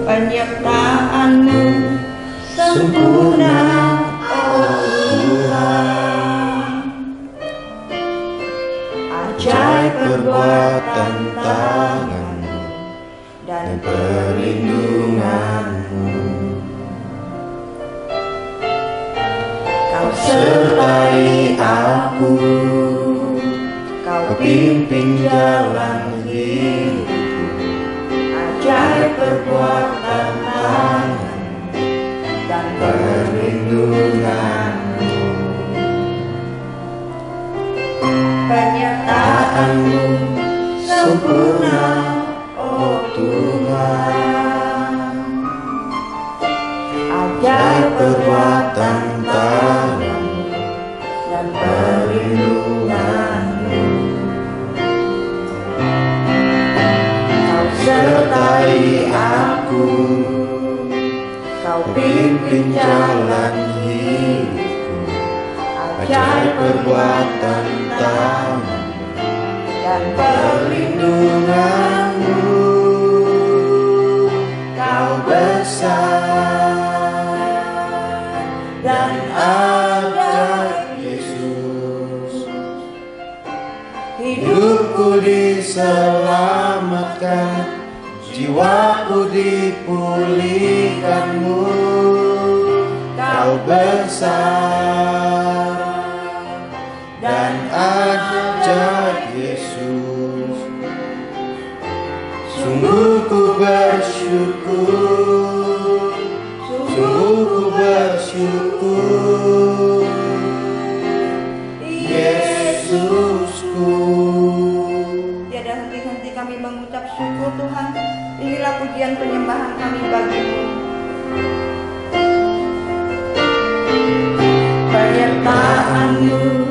Penyertaan-Mu sempurna, oh Tuhan. Ajaib perbuatan tangan-Mu dan perlindungan-Mu. Kau sertai aku, Kau pimpin jalan hidupku. Ajaib perbuatan tangan dan perlindungan-Mu. Penyertaan-Mu sempurna, oh Tuhan. Ajaib perbuatan tangan dan perlindungan-Mu. Kau sertai aku, Kau pimpin jalan hidupku. Ajaib perbuatan tangan dan perlindunganmu. Kau besar dan ajaib Yesus. Hidupku diselamatkan, jiwaku dipulihkanmu. Kau besar dan ajaib Yesus. Sungguh ku bersyukur, sungguh ku bersyukur, Yesusku. Tiada henti-henti kami mengucap syukur Tuhan. Inilah pujian penyembahan kami bagimu. Penyertaan-Mu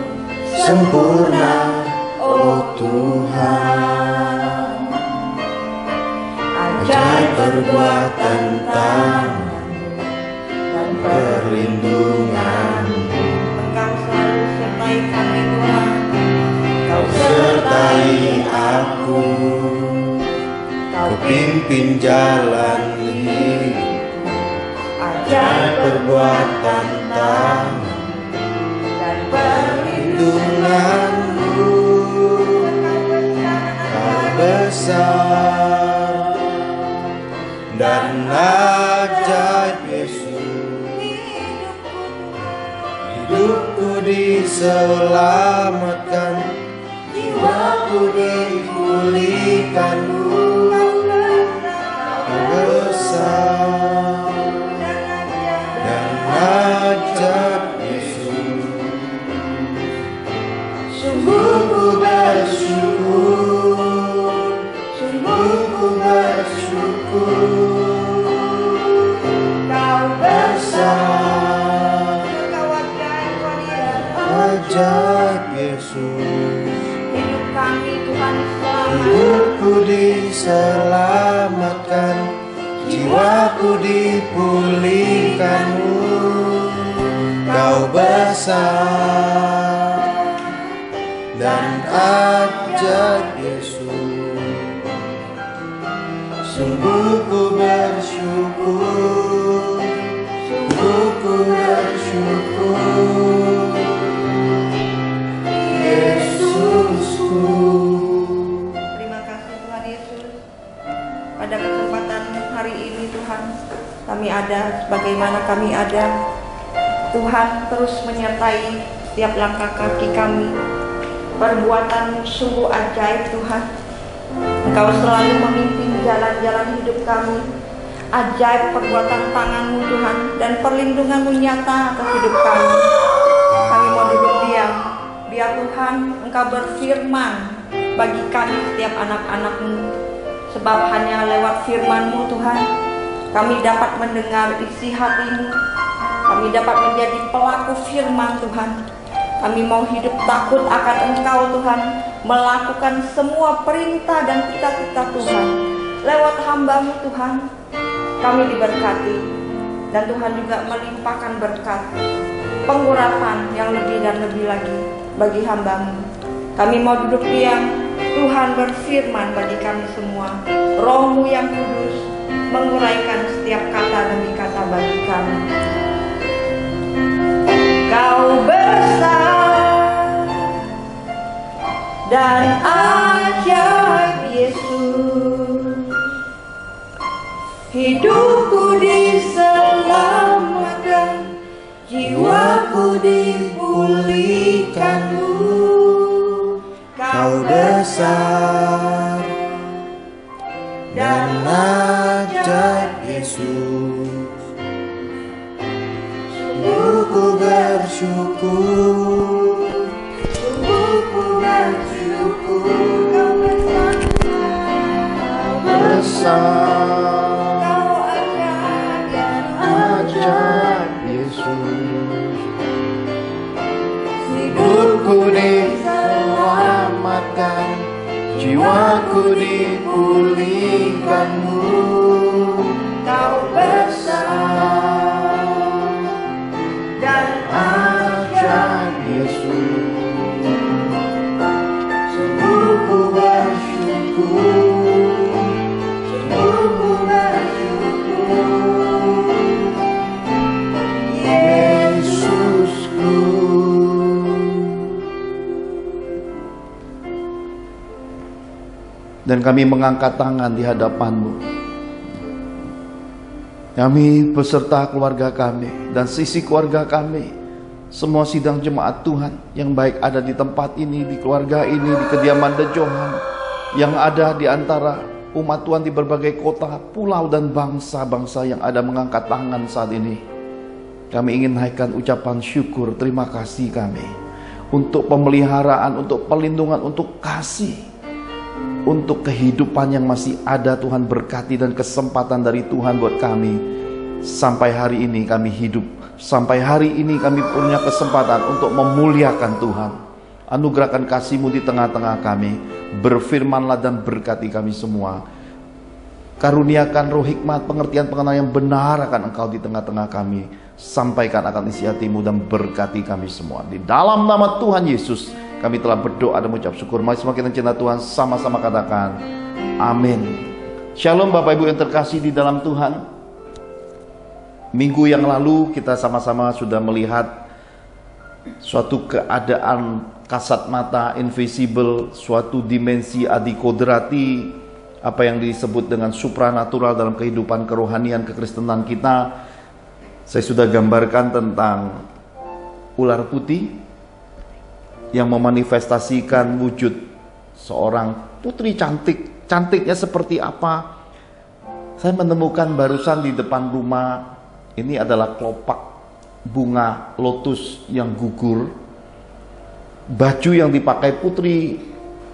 sempurna, oh Tuhan. Ajaib perbuatan tangan-Mu dan perlindungan-Mu. Engkau selalu sertai kami Tuhan. Kau sertai aku, Kau pimpin jalan hidupku. Ajaib perbuatan tangan dan perlindungan-Mu. Kau besar dan ajaib Yesus. Hidupku diselamatkan, jiwaku dipulihkanmu. Kau besar dan ajaib Yesus. Sungguh ku bersyukur, sungguh ku bersyukur. Kau besar dan ajaib Yesus. Hidup kami Tuhan selamat. Hidupku diselamatkan, jiwaku dipulihkanmu. Kau besar dan ajaib Yesus. Sungguh ku bersyukur, sungguh ku bersyukur, Yesusku. Terima kasih Tuhan Yesus. Pada kesempatan hari ini Tuhan, kami ada sebagaimana kami ada. Tuhan terus menyertai setiap langkah kaki kami. Perbuatan-Mu sungguh ajaib Tuhan. Engkau selalu memimpin jalan-jalan hidup kami. Ajaib perbuatan tangan-Mu Tuhan, dan perlindungan-Mu nyata atas hidup kami. Kami mau duduk diam. Biar Tuhan Engkau berfirman bagi kami setiap anak-anak-Mu. Sebab hanya lewat firman-Mu Tuhan, kami dapat mendengar isi hati-Mu. Kami dapat menjadi pelaku firman Tuhan. Kami mau hidup takut akan Engkau Tuhan, melakukan semua perintah dan cita-cita Tuhan. Lewat hamba-Mu Tuhan, kami diberkati. Dan Tuhan juga melimpahkan berkat, pengurapan yang lebih dan lebih lagi bagi hamba-Mu. Kami mau duduk diam. Tuhan berfirman bagi kami semua. Roh-Mu yang kudus menguraikan setiap kata demi kata bagi kami. Kau besar dan ajaib Yesus. Hidupku diselamatkan, jiwaku dipulihkanmu. Kau besar dan ajaib Yesus. Sungguh ku bersyukur, sungguh ku bersyukur. Kau besar, Kau ajaib Yesus. Hidupku diselamatkan, jiwaku dipulihkanmu. Kau besar dan ajaib Yesus. Sungguh ku Dan kami mengangkat tangan di hadapan-Mu. Kami beserta keluarga kami dan sisi keluarga kami, semua sidang jemaat Tuhan yang baik ada di tempat ini, di keluarga ini, di kediaman The Johan, yang ada di antara umat Tuhan di berbagai kota, pulau dan bangsa-bangsa yang ada mengangkat tangan saat ini. Kami ingin naikkan ucapan syukur, terima kasih kami untuk pemeliharaan, untuk perlindungan, untuk kasih, untuk kehidupan yang masih ada. Tuhan berkati dan kesempatan dari Tuhan buat kami. Sampai hari ini kami hidup, sampai hari ini kami punya kesempatan untuk memuliakan Tuhan. Anugerahkan kasih-Mu di tengah-tengah kami. Berfirmanlah dan berkati kami semua. Karuniakan roh hikmat, pengertian, pengenalan yang benar akan Engkau di tengah-tengah kami. Sampaikan akan isi hati-Mu dan berkati kami semua. Di dalam nama Tuhan Yesus kami telah berdoa dan mengucap syukur. Mari semua kita cinta Tuhan sama-sama katakan amin. Shalom Bapak Ibu yang terkasih di dalam Tuhan. Minggu yang lalu kita sama-sama sudah melihat suatu keadaan kasat mata, invisible, suatu dimensi adikodrati, apa yang disebut dengan supranatural dalam kehidupan kerohanian kekristenan kita. Saya sudah gambarkan tentang ular putih yang memanifestasikan wujud seorang putri cantik. Cantiknya seperti apa? Saya menemukan barusan di depan rumah, ini adalah kelopak bunga lotus yang gugur. Baju yang dipakai putri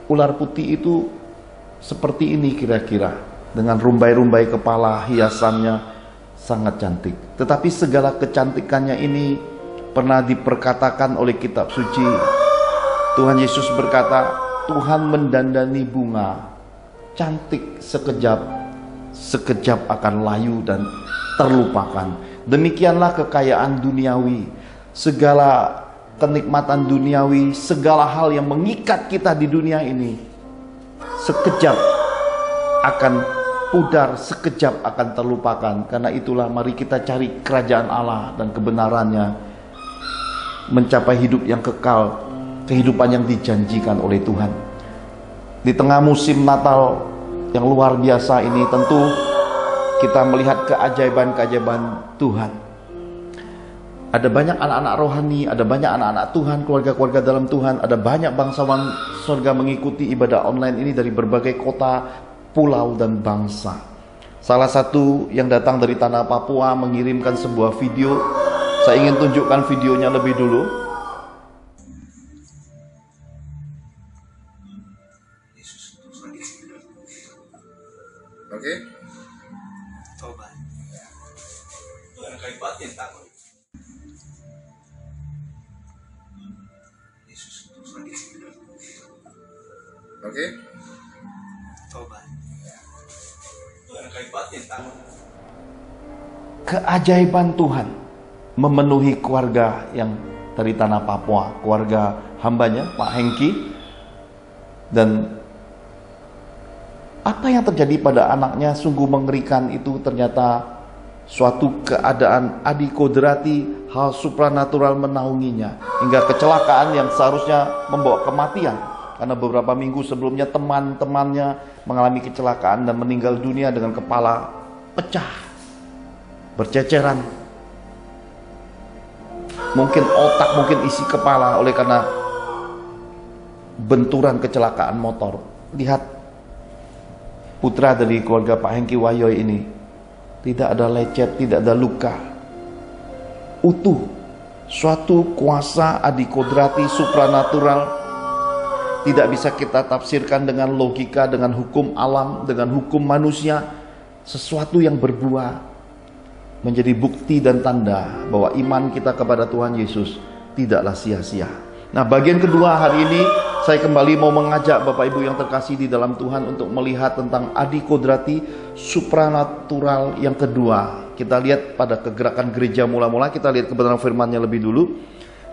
ular putih itu seperti ini kira-kira, dengan rumbai-rumbai kepala, hiasannya sangat cantik. Tetapi segala kecantikannya ini pernah diperkatakan oleh kitab suci. Tuhan Yesus berkata, Tuhan mendandani bunga, cantik sekejap, sekejap akan layu dan terlupakan. Demikianlah kekayaan duniawi, segala kenikmatan duniawi, segala hal yang mengikat kita di dunia ini, sekejap akan pudar, sekejap akan terlupakan. Karena itulah mari kita cari kerajaan Allah dan kebenarannya, mencapai hidup yang kekal, kehidupan yang dijanjikan oleh Tuhan. Di tengah musim Natal yang luar biasa ini, tentu kita melihat keajaiban-keajaiban Tuhan. Ada banyak anak-anak rohani, ada banyak anak-anak Tuhan, keluarga-keluarga dalam Tuhan, ada banyak bangsawan surga mengikuti ibadah online ini dari berbagai kota, pulau dan bangsa. Salah satu yang datang dari tanah Papua mengirimkan sebuah video. Saya ingin tunjukkan videonya lebih dulu. Oke. Coba. Itu yang kayak batin takut. Yesus terus lagi. Oke. Coba. Itu yang kayak batin takut. Keajaiban Tuhan memenuhi keluarga yang dari tanah Papua, keluarga hambanya Pak Hengki. Dan apa yang terjadi pada anaknya sungguh mengerikan. Itu ternyata suatu keadaan adikodrati, hal supranatural menaunginya, hingga kecelakaan yang seharusnya membawa kematian. Karena beberapa minggu sebelumnya teman-temannya mengalami kecelakaan dan meninggal dunia dengan kepala pecah, berceceran, mungkin otak, mungkin isi kepala, oleh karena benturan kecelakaan motor. Lihat putra dari keluarga Pak Hengki Wayoy ini, tidak ada lecet, tidak ada luka, utuh. Suatu kuasa adikodrati supranatural, tidak bisa kita tafsirkan dengan logika, dengan hukum alam, dengan hukum manusia. Sesuatu yang berbuah menjadi bukti dan tanda bahwa iman kita kepada Tuhan Yesus tidaklah sia-sia. Nah, bagian kedua hari ini saya kembali mau mengajak Bapak Ibu yang terkasih di dalam Tuhan untuk melihat tentang adikodrati supranatural yang kedua. Kita lihat pada kegerakan gereja mula-mula, kita lihat kebenaran firman-Nya lebih dulu.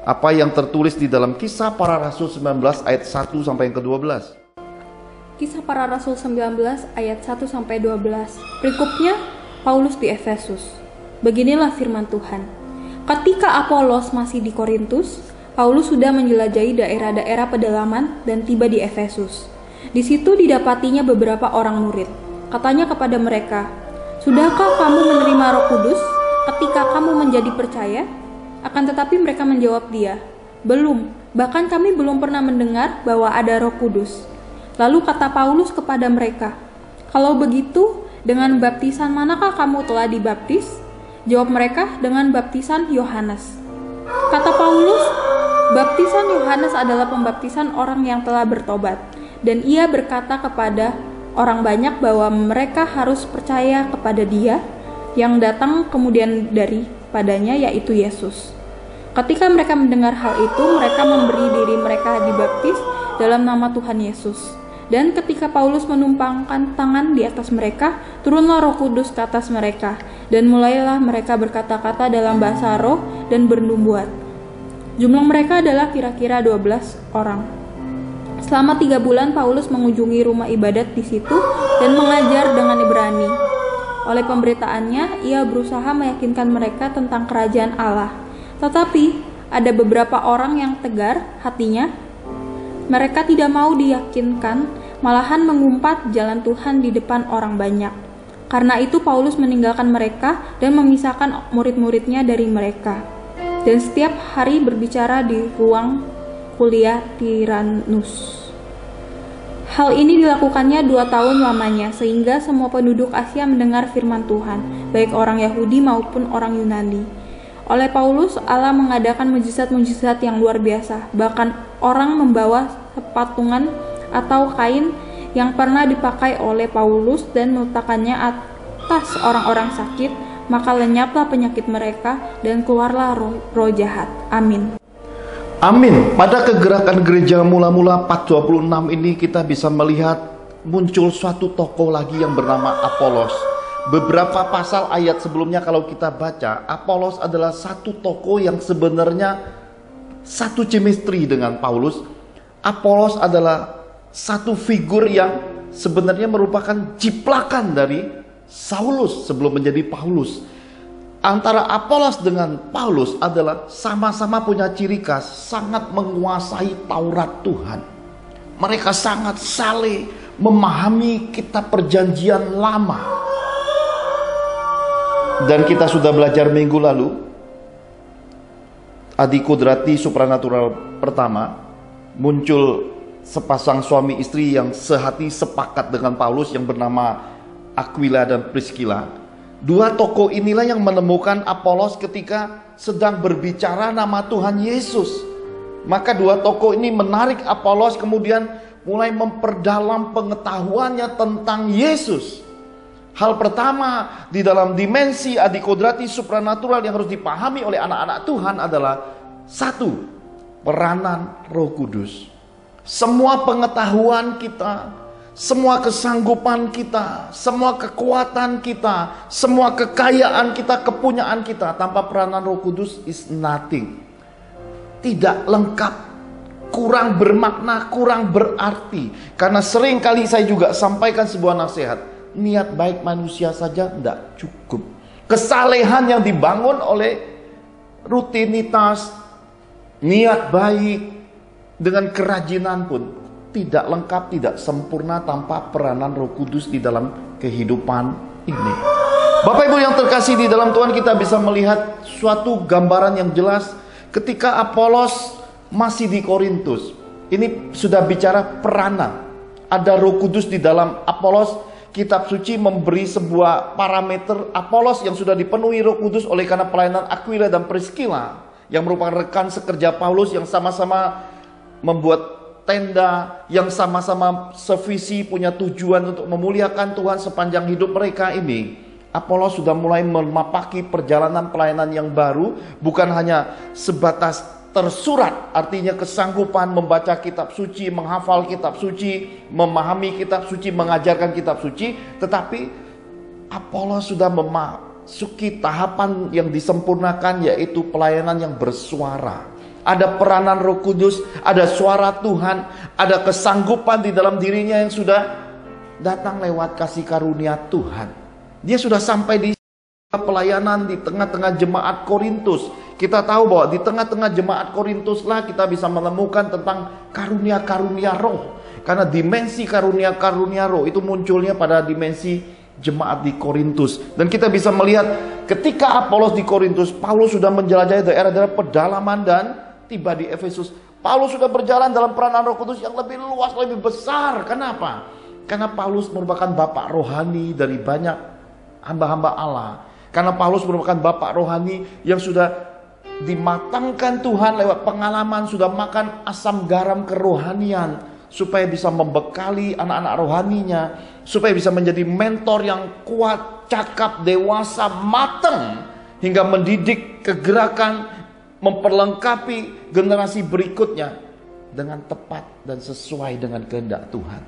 Apa yang tertulis di dalam Kisah Para Rasul 19 ayat 1 sampai yang ke-12. Kisah Para Rasul 19 ayat 1 sampai 12. Berikutnya Paulus di Efesus. Beginilah firman Tuhan. Ketika Apolos masih di Korintus, Paulus sudah menjelajahi daerah-daerah pedalaman dan tiba di Efesus. Di situ didapatinya beberapa orang murid. Katanya kepada mereka, "Sudahkah kamu menerima Roh Kudus ketika kamu menjadi percaya?" Akan tetapi mereka menjawab dia, "Belum, bahkan kami belum pernah mendengar bahwa ada Roh Kudus." Lalu kata Paulus kepada mereka, "Kalau begitu, dengan baptisan manakah kamu telah dibaptis?" Jawab mereka, "Dengan baptisan Yohanes." Kata Paulus, baptisan Yohanes adalah pembaptisan orang yang telah bertobat, dan ia berkata kepada orang banyak bahwa mereka harus percaya kepada Dia yang datang kemudian daripadanya, yaitu Yesus. Ketika mereka mendengar hal itu, mereka memberi diri mereka dibaptis dalam nama Tuhan Yesus. Dan ketika Paulus menumpangkan tangan di atas mereka, turunlah Roh Kudus ke atas mereka, dan mulailah mereka berkata-kata dalam bahasa roh dan bernubuat. Jumlah mereka adalah kira-kira 12 orang. Selama 3 bulan Paulus mengunjungi rumah ibadat di situ dan mengajar dengan Ibrani. Oleh pemberitaannya, ia berusaha meyakinkan mereka tentang kerajaan Allah. Tetapi ada beberapa orang yang tegar hatinya. Mereka tidak mau diyakinkan, malahan mengumpat jalan Tuhan di depan orang banyak. Karena itu Paulus meninggalkan mereka dan memisahkan murid-muridnya dari mereka. Dan setiap hari berbicara di ruang kuliah Tiranus. Hal ini dilakukannya 2 tahun lamanya, sehingga semua penduduk Asia mendengar firman Tuhan, baik orang Yahudi maupun orang Yunani. Oleh Paulus, Allah mengadakan mujizat-mujizat yang luar biasa. Bahkan orang membawa patungan atau kain yang pernah dipakai oleh Paulus dan meletakkannya atas orang-orang sakit, maka lenyaplah penyakit mereka dan keluarlah roh jahat. Amin. Amin. Pada kegerakan gereja mula-mula 426 ini kita bisa melihat muncul suatu tokoh lagi yang bernama Apolos. Beberapa pasal ayat sebelumnya kalau kita baca, Apolos adalah satu tokoh yang sebenarnya satu chemistry dengan Paulus. Apolos adalah satu figur yang sebenarnya merupakan ciplakan dari Saulus sebelum menjadi Paulus. Antara Apolos dengan Paulus adalah sama-sama punya ciri khas sangat menguasai Taurat Tuhan. Mereka sangat saleh memahami kitab perjanjian lama. Dan kita sudah belajar minggu lalu, adikodrati supranatural pertama, muncul sepasang suami istri yang sehati sepakat dengan Paulus yang bernama Aquila dan Priscilla. 2 tokoh inilah yang menemukan Apolos ketika sedang berbicara nama Tuhan Yesus. Maka 2 tokoh ini menarik Apolos kemudian mulai memperdalam pengetahuannya tentang Yesus. Hal pertama di dalam dimensi adikodrati supranatural yang harus dipahami oleh anak-anak Tuhan adalah 1. Peranan Roh Kudus. Semua pengetahuan kita, semua kesanggupan kita, semua kekuatan kita, semua kekayaan kita, kepunyaan kita tanpa peranan Roh Kudus is nothing. Tidak lengkap, kurang bermakna, kurang berarti. Karena sering kali saya juga sampaikan sebuah nasihat. Niat baik manusia saja tidak cukup. Kesalehan yang dibangun oleh rutinitas, niat baik dengan kerajinan pun tidak lengkap, tidak sempurna tanpa peranan Roh Kudus di dalam kehidupan ini. Bapak Ibu yang terkasih di dalam Tuhan, kita bisa melihat suatu gambaran yang jelas ketika Apolos masih di Korintus. Ini sudah bicara peranan. Ada Roh Kudus di dalam Apolos. Kitab suci memberi sebuah parameter Apolos yang sudah dipenuhi Roh Kudus oleh karena pelayanan Aquila dan Priscilla yang merupakan rekan sekerja Paulus yang sama-sama membuat tenda, yang sama-sama sevisi, punya tujuan untuk memuliakan Tuhan sepanjang hidup mereka ini. Apolos sudah mulai memapaki perjalanan pelayanan yang baru, bukan hanya sebatas tersurat, artinya kesanggupan membaca kitab suci, menghafal kitab suci, memahami kitab suci, mengajarkan kitab suci, tetapi Apolos sudah memasuki tahapan yang disempurnakan, yaitu pelayanan yang bersuara. Ada peranan Roh Kudus, ada suara Tuhan, ada kesanggupan di dalam dirinya yang sudah datang lewat kasih karunia Tuhan. Dia sudah sampai di pelayanan di tengah-tengah jemaat Korintus. Kita tahu bahwa di tengah-tengah jemaat Korintus lah kita bisa menemukan tentang karunia-karunia roh Karena dimensi karunia-karunia roh itu munculnya pada dimensi jemaat di Korintus. Dan kita bisa melihat ketika Apolos di Korintus, Paulus sudah menjelajahi daerah-daerah pedalaman dan tiba di Efesus. Paulus sudah berjalan dalam peranan Roh Kudus yang lebih luas, lebih besar. Kenapa? Karena Paulus merupakan bapak rohani dari banyak hamba-hamba Allah. Karena Paulus merupakan bapak rohani yang sudah dimatangkan Tuhan lewat pengalaman, sudah makan asam garam kerohanian, supaya bisa membekali anak-anak rohaninya, supaya bisa menjadi mentor yang kuat, cakap, dewasa, matang, hingga mendidik kegerakan, memperlengkapi generasi berikutnya dengan tepat dan sesuai dengan kehendak Tuhan.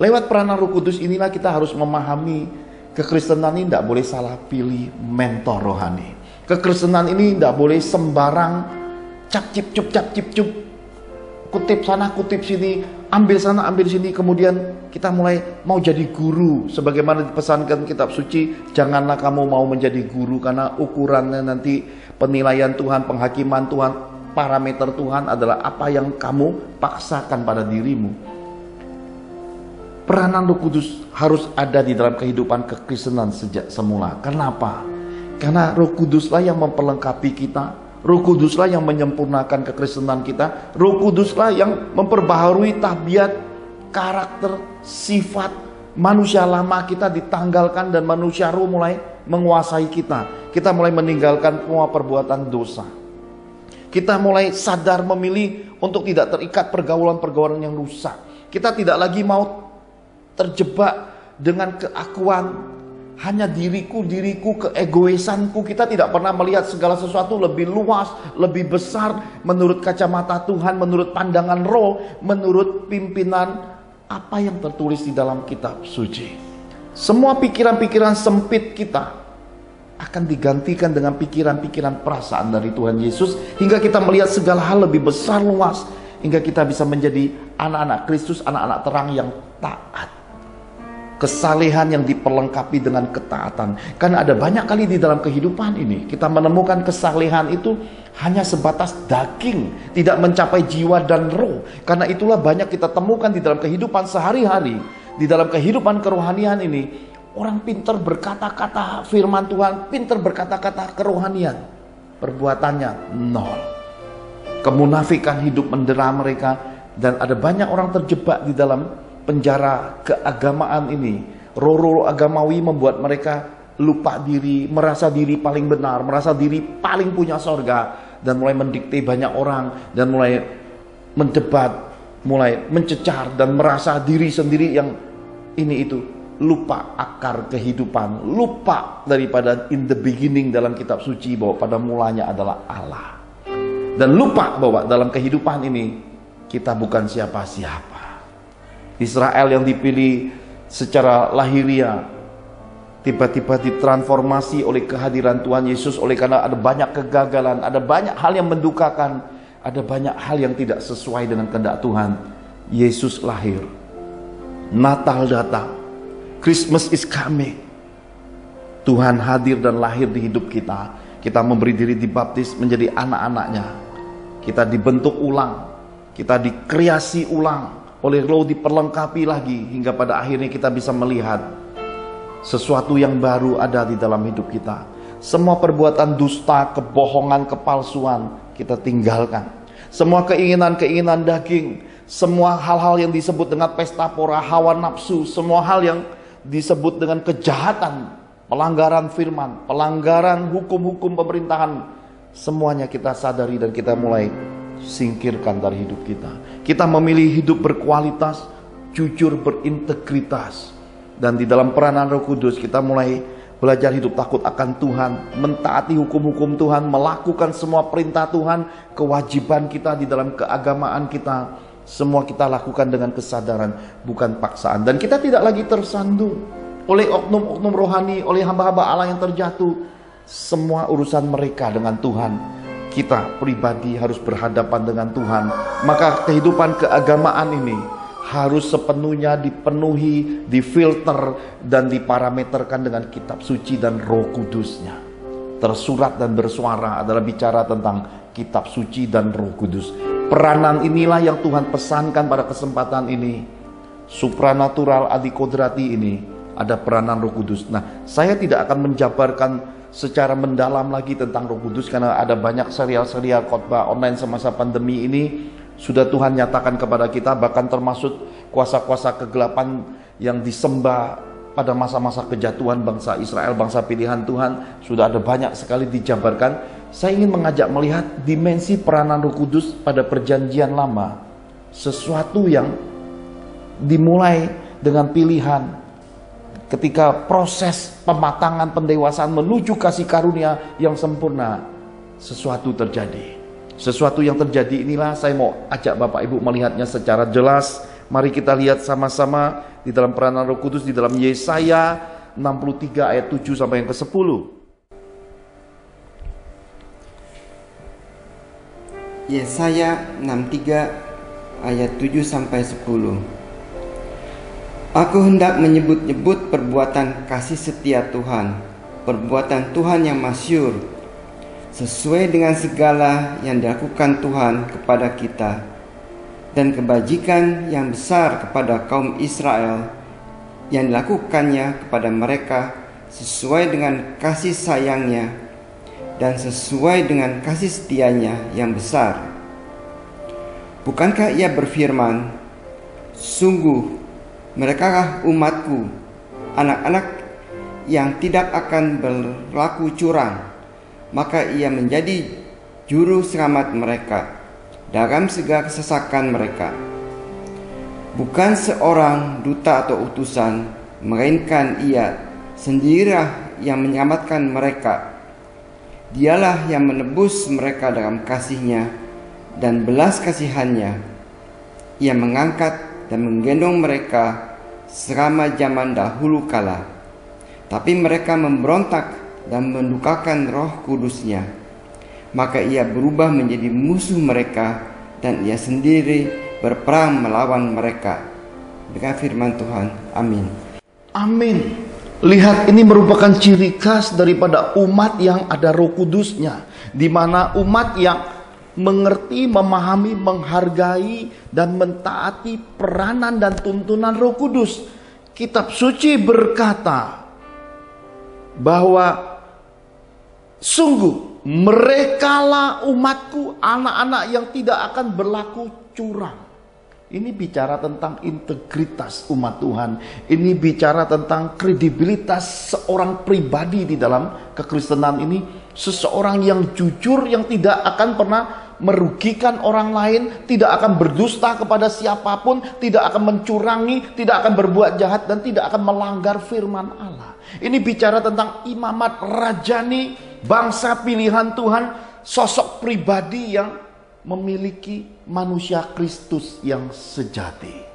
Lewat peranan Roh Kudus inilah kita harus memahami kekristenan ini tidak boleh salah pilih mentor rohani. Kekristenan ini tidak boleh sembarang cap cip cup, kutip sana, kutip sini, ambil sana, ambil sini, kemudian kita mulai mau jadi guru. Sebagaimana dipesankan kitab suci, janganlah kamu mau menjadi guru, karena ukurannya nanti penilaian Tuhan, penghakiman Tuhan, parameter Tuhan adalah apa yang kamu paksakan pada dirimu. Peranan Roh Kudus harus ada di dalam kehidupan kekristenan sejak semula. Kenapa? Karena Roh Kuduslah yang memperlengkapi kita. Roh Kuduslah yang menyempurnakan kekristenan kita. Roh Kuduslah yang memperbaharui tabiat, karakter, sifat manusia lama kita ditanggalkan dan manusia roh mulai menguasai kita. Kita mulai meninggalkan semua perbuatan dosa. Kita mulai sadar memilih untuk tidak terikat pergaulan-pergaulan yang rusak. Kita tidak lagi mau terjebak dengan keakuan, hanya diriku, keegoisanku. Kita tidak pernah melihat segala sesuatu lebih luas, lebih besar menurut kacamata Tuhan, menurut pandangan roh, menurut pimpinan apa yang tertulis di dalam kitab suci. Semua pikiran-pikiran sempit kita akan digantikan dengan pikiran-pikiran perasaan dari Tuhan Yesus, hingga kita melihat segala hal lebih besar, luas, hingga kita bisa menjadi anak-anak Kristus, anak-anak terang yang taat. Kesalehan yang diperlengkapi dengan ketaatan. Karena ada banyak kali di dalam kehidupan ini kita menemukan kesalehan itu hanya sebatas daging, tidak mencapai jiwa dan roh. Karena itulah banyak kita temukan di dalam kehidupan sehari-hari, di dalam kehidupan kerohanian ini, orang pintar berkata-kata firman Tuhan, pintar berkata-kata kerohanian, perbuatannya nol. Kemunafikan hidup mendera mereka, dan ada banyak orang terjebak di dalam penjara keagamaan ini. Roh-roh agamawi membuat mereka lupa diri, merasa diri paling benar, merasa diri paling punya sorga, dan mulai mendikte banyak orang, dan mulai mendebat, mulai mencecar, dan merasa diri sendiri yang ini itu. Lupa akar kehidupan, lupa daripada in the beginning dalam kitab suci bahwa pada mulanya adalah Allah, dan lupa bahwa dalam kehidupan ini kita bukan siapa-siapa. Israel yang dipilih secara lahiriah tiba-tiba ditransformasi oleh kehadiran Tuhan Yesus, oleh karena ada banyak kegagalan, ada banyak hal yang mendukakan, ada banyak hal yang tidak sesuai dengan kehendak Tuhan. Yesus lahir, Natal datang, Christmas is coming, Tuhan hadir dan lahir di hidup kita. Kita memberi diri dibaptis menjadi anak-anaknya, kita dibentuk ulang, kita dikreasi ulang oleh Roh, diperlengkapi lagi, hingga pada akhirnya kita bisa melihat sesuatu yang baru ada di dalam hidup kita. Semua perbuatan dusta, kebohongan, kepalsuan kita tinggalkan. Semua keinginan-keinginan daging, semua hal-hal yang disebut dengan pesta pora, hawa nafsu, semua hal yang disebut dengan kejahatan, pelanggaran firman, pelanggaran hukum-hukum pemerintahan, semuanya kita sadari dan kita mulai singkirkan dari hidup kita. Kita memilih hidup berkualitas, jujur, berintegritas. Dan di dalam peranan Roh Kudus kita mulai belajar hidup takut akan Tuhan, mentaati hukum-hukum Tuhan, melakukan semua perintah Tuhan, kewajiban kita di dalam keagamaan kita. Semua kita lakukan dengan kesadaran, bukan paksaan. Dan kita tidak lagi tersandung oleh oknum-oknum rohani, oleh hamba-hamba Allah yang terjatuh. Semua urusan mereka dengan Tuhan. Kita pribadi harus berhadapan dengan Tuhan. Maka kehidupan keagamaan ini harus sepenuhnya dipenuhi, difilter, dan diparameterkan dengan kitab suci dan Roh Kudusnya. Tersurat dan bersuara adalah bicara tentang kitab suci dan Roh Kudus. Peranan inilah yang Tuhan pesankan pada kesempatan ini. Supranatural adikodrati ini ada peranan Roh Kudus. Nah, saya tidak akan menjabarkan secara mendalam lagi tentang Roh Kudus karena ada banyak serial-serial khotbah online semasa pandemi ini sudah Tuhan nyatakan kepada kita, bahkan termasuk kuasa-kuasa kegelapan yang disembah pada masa-masa kejatuhan bangsa Israel, bangsa pilihan Tuhan, sudah ada banyak sekali dijabarkan. Saya ingin mengajak melihat dimensi peranan Roh Kudus pada perjanjian lama, sesuatu yang dimulai dengan pilihan. Ketika proses pematangan pendewasaan menuju kasih karunia yang sempurna, sesuatu terjadi. Sesuatu yang terjadi inilah saya mau ajak Bapak Ibu melihatnya secara jelas. Mari kita lihat sama-sama di dalam peranan Roh Kudus di dalam Yesaya 63 ayat 7 sampai yang ke-10. Yesaya 63 ayat 7 sampai 10. Aku hendak menyebut-nyebut perbuatan kasih setia Tuhan, perbuatan Tuhan yang masyhur, sesuai dengan segala yang dilakukan Tuhan kepada kita, dan kebajikan yang besar kepada kaum Israel yang dilakukannya kepada mereka sesuai dengan kasih sayangnya dan sesuai dengan kasih setianya yang besar. Bukankah ia berfirman, sungguh merekalah umatku, anak-anak yang tidak akan berlaku curang, maka ia menjadi juru selamat mereka dalam segala kesesakan mereka. Bukan seorang duta atau utusan, melainkan ia sendirilah yang menyelamatkan mereka. Dialah yang menebus mereka dalam kasih-Nya dan belas kasihan-Nya. Ia mengangkat dan menggendong mereka selama zaman dahulu kala. Tapi mereka memberontak dan mendukakan Roh Kudus-Nya. Maka ia berubah menjadi musuh mereka dan ia sendiri berperang melawan mereka. Dengan firman Tuhan, amin. Amin. Lihat, ini merupakan ciri khas daripada umat yang ada Roh Kudus-Nya, di mana umat yang mengerti, memahami, menghargai dan mentaati peranan dan tuntunan Roh Kudus. Kitab suci berkata bahwa sungguh merekalah umatku, anak-anak yang tidak akan berlaku curang. Ini bicara tentang integritas umat Tuhan. Ini bicara tentang kredibilitas seorang pribadi di dalam kekristenan ini. Seseorang yang jujur, yang tidak akan pernah merugikan orang lain, tidak akan berdusta kepada siapapun, tidak akan mencurangi, tidak akan berbuat jahat, dan tidak akan melanggar firman Allah. Ini bicara tentang imamat rajani, bangsa pilihan Tuhan, sosok pribadi yang memiliki manusia Kristus yang sejati.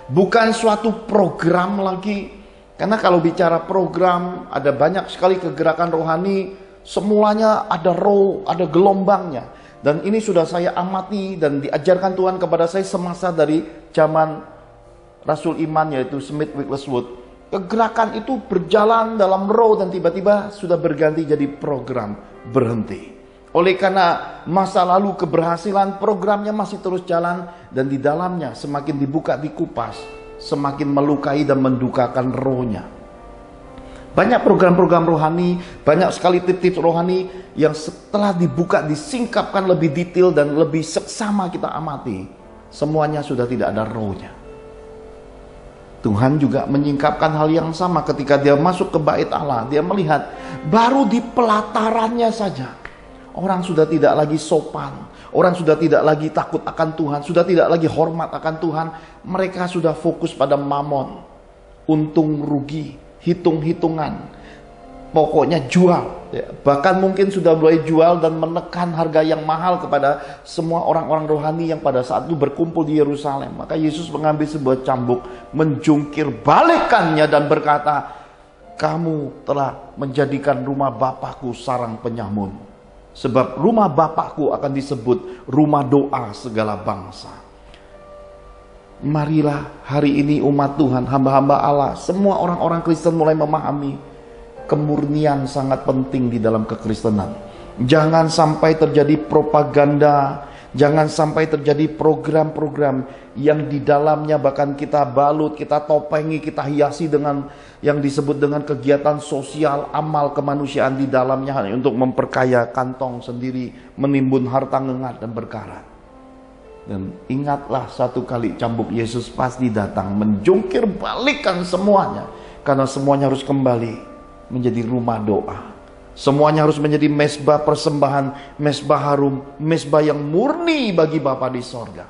Bukan suatu program lagi. Karena kalau bicara program, ada banyak sekali kegerakan rohani, semuanya ada roh, ada gelombangnya. Dan ini sudah saya amati dan diajarkan Tuhan kepada saya semasa dari zaman Rasul Iman, yaitu Smith Wigglesworth. Kegerakan itu berjalan dalam roh dan tiba-tiba sudah berganti jadi program, berhenti. Oleh karena masa lalu keberhasilan, programnya masih terus jalan dan di dalamnya semakin dibuka, dikupas, semakin melukai dan mendukakan rohnya. Banyak program-program rohani, banyak sekali tips-tips rohani yang setelah dibuka, disingkapkan lebih detail dan lebih seksama kita amati, semuanya sudah tidak ada rohnya. Tuhan juga menyingkapkan hal yang sama ketika dia masuk ke bait Allah. Dia melihat baru di pelatarannya saja orang sudah tidak lagi sopan, orang sudah tidak lagi takut akan Tuhan, sudah tidak lagi hormat akan Tuhan. Mereka sudah fokus pada mamon, untung rugi, hitung-hitungan. Pokoknya jual, ya. Bahkan mungkin sudah mulai jual dan menekan harga yang mahal kepada semua orang-orang rohani yang pada saat itu berkumpul di Yerusalem. Maka Yesus mengambil sebuah cambuk, menjungkir balikannya dan berkata, kamu telah menjadikan rumah Bapakku sarang penyamun. Sebab rumah Bapakku akan disebut rumah doa segala bangsa. Marilah hari ini umat Tuhan, hamba-hamba Allah, semua orang-orang Kristen mulai memahami kemurnian sangat penting di dalam kekristenan. Jangan sampai terjadi propaganda, Jangan sampai terjadi program-program yang di dalamnya bahkan kita balut, kita topengi, kita hiasi dengan yang disebut dengan kegiatan sosial, amal kemanusiaan di dalamnya hanya untuk memperkaya kantong sendiri, menimbun harta ngengat dan berkarat. Dan ingatlah satu kali cambuk Yesus pasti datang menjungkir balikkan semuanya. Karena semuanya harus kembali menjadi rumah doa. Semuanya harus menjadi mezbah persembahan, mezbah harum, mezbah yang murni bagi Bapa di sorga.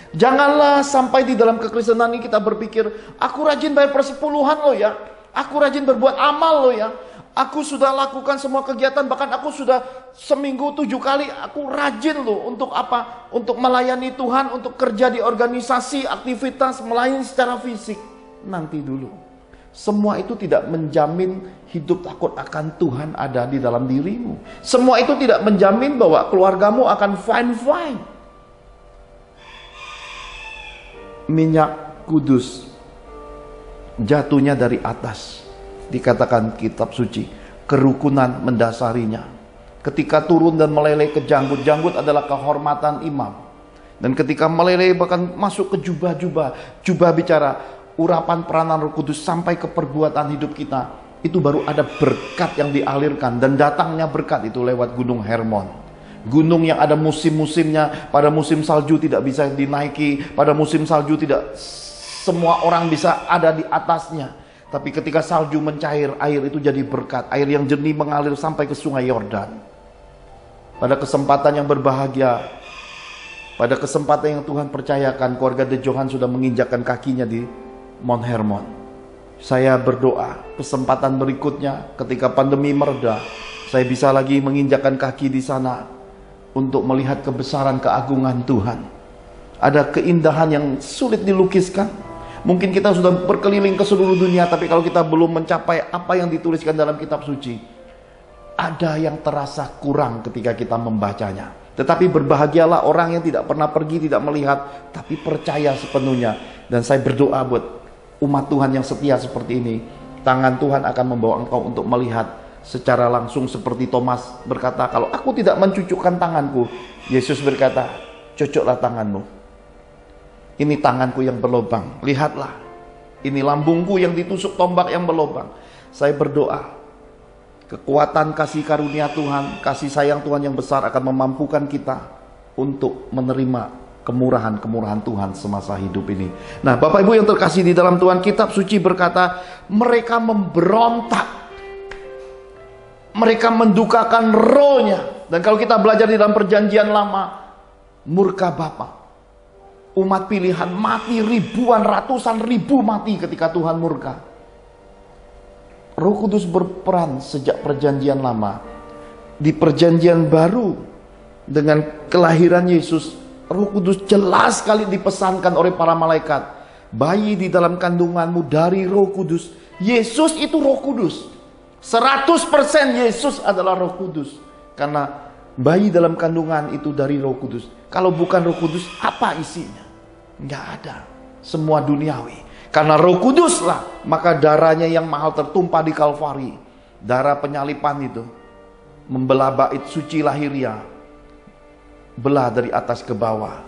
Janganlah sampai di dalam kekristenan ini kita berpikir, aku rajin bayar persepuluhan loh ya, aku rajin berbuat amal loh ya, aku sudah lakukan semua kegiatan, bahkan aku sudah seminggu 7 kali, aku rajin loh. Untuk apa? Untuk melayani Tuhan, untuk kerja di organisasi, aktivitas, melayani secara fisik. Nanti dulu. Semua itu tidak menjamin hidup takut akan Tuhan ada di dalam dirimu. Semua itu tidak menjamin bahwa keluargamu akan fine-fine. Minyak kudus jatuhnya dari atas. Dikatakan kitab suci, kerukunan mendasarinya. Ketika turun dan meleleh ke janggut, janggut adalah kehormatan imam. Dan ketika meleleh bahkan masuk ke jubah-jubah, jubah bicara urapan peranan Roh Kudus sampai ke perbuatan hidup kita, itu baru ada berkat yang dialirkan. Dan datangnya berkat itu lewat Gunung Hermon, gunung yang ada musim-musimnya. Pada musim salju tidak bisa dinaiki, pada musim salju tidak semua orang bisa ada di atasnya. Tapi ketika salju mencair, air itu jadi berkat, air yang jernih mengalir sampai ke sungai Yordan. Pada kesempatan yang berbahagia, pada kesempatan yang Tuhan percayakan, keluarga De Johan sudah menginjakkan kakinya di Mount Hermon. Saya berdoa kesempatan berikutnya ketika pandemi mereda, saya bisa lagi menginjakkan kaki di sana untuk melihat kebesaran keagungan Tuhan. Ada keindahan yang sulit dilukiskan. Mungkin kita sudah berkeliling ke seluruh dunia, tapi kalau kita belum mencapai apa yang dituliskan dalam kitab suci, ada yang terasa kurang ketika kita membacanya. Tetapi berbahagialah orang yang tidak pernah pergi, tidak melihat, tapi percaya sepenuhnya. Dan saya berdoa buat umat Tuhan yang setia seperti ini, tangan Tuhan akan membawa engkau untuk melihat secara langsung seperti Thomas berkata, kalau aku tidak mencucukkan tanganku, Yesus berkata, cucuklah tanganmu. Ini tanganku yang berlubang, lihatlah. Ini lambungku yang ditusuk tombak yang berlubang. Saya berdoa, kekuatan kasih karunia Tuhan, kasih sayang Tuhan yang besar akan memampukan kita untuk menerima kemurahan-kemurahan Tuhan semasa hidup ini. Nah, Bapak Ibu yang terkasih di dalam Tuhan, kitab suci berkata, mereka memberontak. Mereka mendukakan rohnya. Dan kalau kita belajar di dalam perjanjian lama, murka Bapa. Umat pilihan mati ribuan, ratusan ribu mati ketika Tuhan murka. Roh Kudus berperan sejak perjanjian lama. Di perjanjian baru, dengan kelahiran Yesus, Roh Kudus jelas sekali dipesankan oleh para malaikat. Bayi di dalam kandunganmu dari Roh Kudus. Yesus itu Roh Kudus. 100% Yesus adalah Roh Kudus. Karena bayi dalam kandungan itu dari Roh Kudus. Kalau bukan Roh Kudus, apa isinya? Nggak ada. Semua duniawi. Karena Roh Kuduslah, maka darahnya yang mahal tertumpah di Kalvari. Darah penyalipan itu membelah bait suci lahiria. Belah dari atas ke bawah.